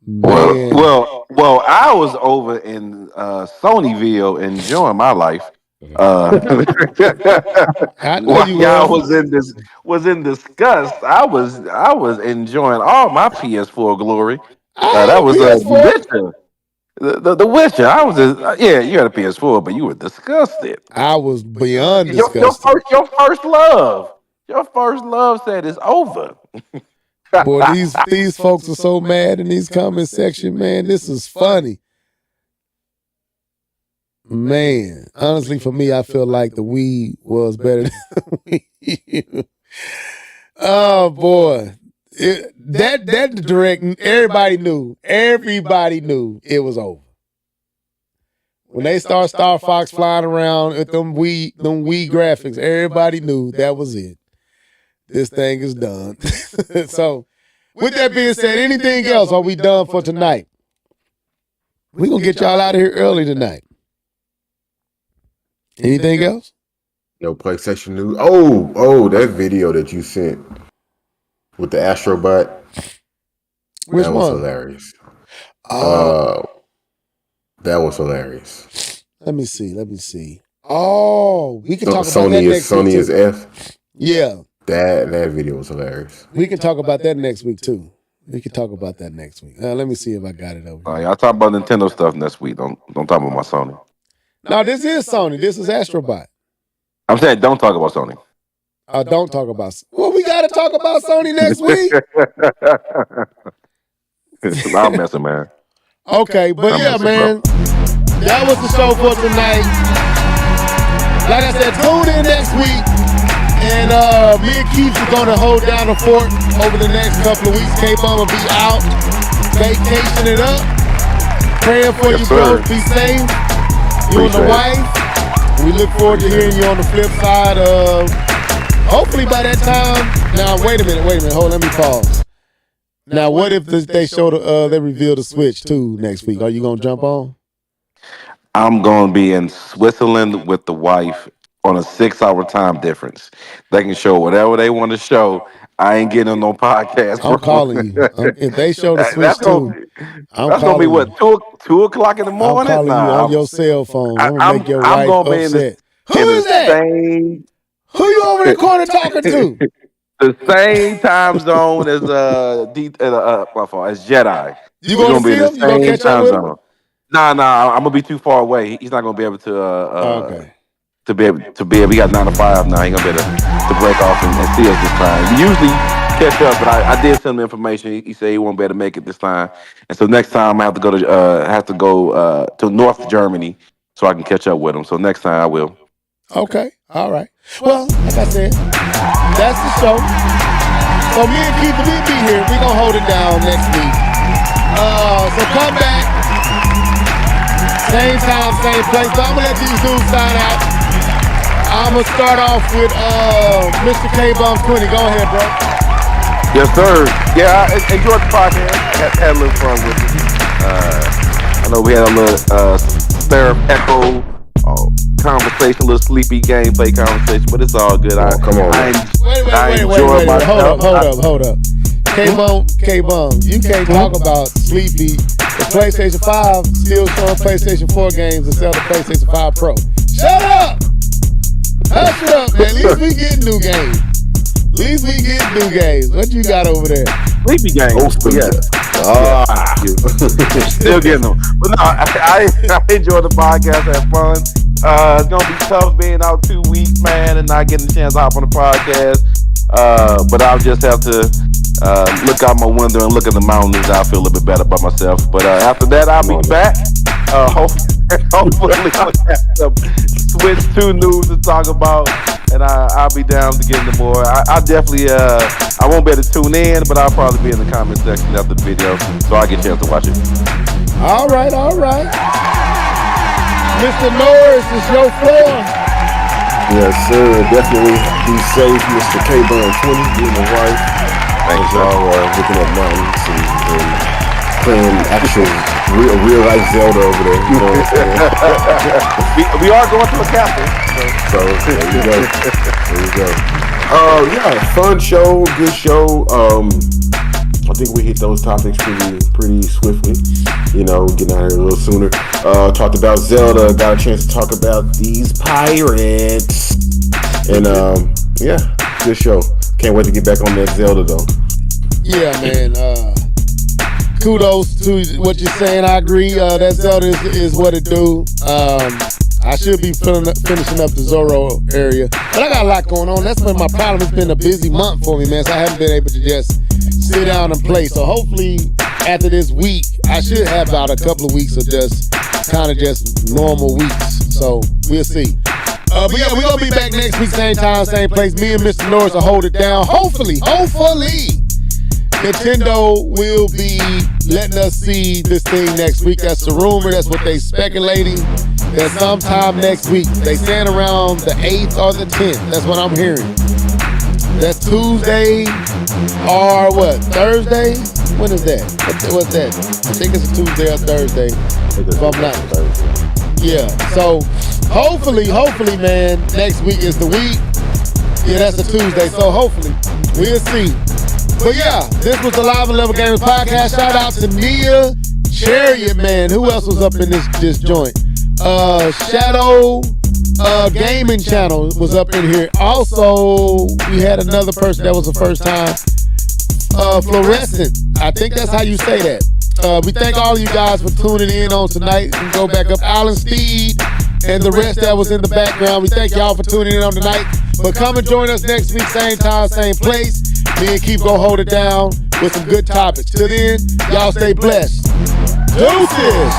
Man. Well, I was over in Sonyville enjoying my life. I know While you y'all was. was in disgust, I was enjoying all my PS4 glory. I That had a was PS4. Witcher. The Witcher. I was yeah, you had a PS4, but you were disgusted. I was beyond disgusted. Your first love. Your first love said it's over. Boy, these folks are so mad in these comment section, man. This is funny. Man, honestly, for me, I feel like the Wii was better than the Wii U. Oh boy. That direct, everybody knew it was over. When they start Star Fox flying around with them Wii graphics, everybody knew that was it. This thing is done. So, with that being said, anything else? Are we done for tonight? We're going to get y'all out of here early tonight. Anything else? No PlayStation news. Oh, that video that you sent with the Astrobot. Which that one? was hilarious. That was hilarious. Let me see. Oh, we can talk about Sony that next week. Sony is F. Yeah. That video was hilarious. We can talk about that next week too. Let me see if I got it over here. Y'all talk about Nintendo stuff next week. Don't talk about my Sony. No, this is Sony. This is Astrobot. I'm saying don't talk about Sony. Don't talk about. Well, we got to talk about Sony next week. I'm messing, man. Okay, but yeah, man, that was the show for tonight. Like I said, tune in next week. And me and Keith are going to hold down the fort over the next couple of weeks. K-Bum will be out, vacation it up. Praying for you both. Be safe. You and the wife. We look forward to hearing you on the flip side of, hopefully by that time. Now, wait a minute. Hold on, let me pause. Now, what if they show they reveal the Switch too next week? Are you going to jump on? I'm going to be in Switzerland with the wife on a 6-hour time difference. They can show whatever they want to show. I ain't getting on no podcast. I'm calling you. If they show the Switch That's too, that's gonna be what, 2 o'clock in the morning? I'm calling you on your cell phone. I'm gonna make your wife gonna be upset. Who is that? Who you over in the corner talking to? The same time zone as my fault, as Jedi. You gonna see him? You gonna catch up with him? Nah, I'm gonna be too far away. He's not gonna be able to. Okay. To be able. We got 9 to 5 now. He gonna be able to break off and see us this time. We usually catch up, but I did send him information. He said he won't be able to make it this time, and so next time I have to go to North Germany so I can catch up with him. So next time I will. Okay. All right. Well, like I said, that's the show. So me and Keith will be here. We gonna hold it down next week. So come back. Same time, same place. So I'm gonna let these dudes sign out. I'm gonna start off with Mr. K-Bum 20. Go ahead, bro. Yes, sir. Yeah, I enjoyed the podcast. Had a little fun with it. I know we had a little spare echo conversation, a little sleepy gameplay conversation, but it's all good. Wait. Hold up. K-Bum, you can't talk about sleepy. The PlayStation 5 still showing PlayStation 4 games instead of the PlayStation 5 Pro. Shut up! Hush it up, man. At least we get new games. What you got over there? Sleepy games. Still getting them. But no, I enjoyed the podcast. I had fun. It's gonna be tough being out 2 weeks, man, and not getting a chance to hop on the podcast. But I'll just have to look out my window and look at the mountains. I'll feel a little bit better about myself. But after that, I'll be back. Hopefully we'll have some Switch 2 news to talk about, and I'll be down to get into more. I definitely I won't be able to tune in, but I'll probably be in the comment section after the video, so I get a chance to watch it. All right. Mr. Norris, it's your floor. Yes, sir. Definitely be safe, Mr. K-Bum 20, you and the wife. Thanks, y'all. Looking at mountains and playing actual real life Zelda over there. You know what I'm saying? we are going to a castle. So there you go. Yeah, fun show, good show. I think we hit those topics pretty swiftly. You know, getting out here a little sooner. Talked about Zelda. Got a chance to talk about these pirates. And yeah, good show. Can't wait to get back on that Zelda though. Yeah, man. Kudos to what you're saying. I agree. That Zelda is what it do. I should be finishing up the Zoro area, but I got a lot going on. That's been my problem. It's been a busy month for me, man. So I haven't been able to just sit down and play. So hopefully after this week, I should have about a couple of weeks of just kind of just normal weeks. So we'll see. But yeah, we're gonna be back next week, same time, same place. Me and Mr. Norris will hold it down. Hopefully, Nintendo will be letting us see this thing next week. That's the rumor. That's what they speculating. That sometime next week. They saying around the 8th or the 10th. That's what I'm hearing. That's Tuesday or what? Thursday? When is that? What's that? I think it's a Tuesday or Thursday. If I'm not. Yeah. So hopefully, man, next week is the week. Yeah, that's a Tuesday. So hopefully, we'll see. But yeah, this was the Live and Level Gamers podcast. Shout out to Nia Chariot, man. Who else was up in this joint? Shadow Gaming Channel was up in here. Also, we had another person that was the first time. Fluorescent. I think that's how you say that. We thank all of you guys for tuning in on tonight. And go back up, Alan Steed and the rest that was in the background. We thank y'all for tuning in on tonight. But come and join us next week, same time, same place. Me and Keith gonna hold it down with some good topics. Till then, y'all stay blessed. Deuces!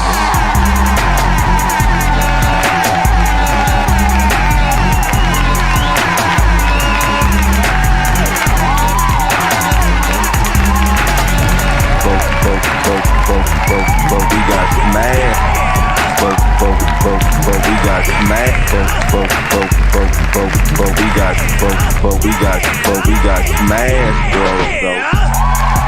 got smacked, but we got smashed, bro.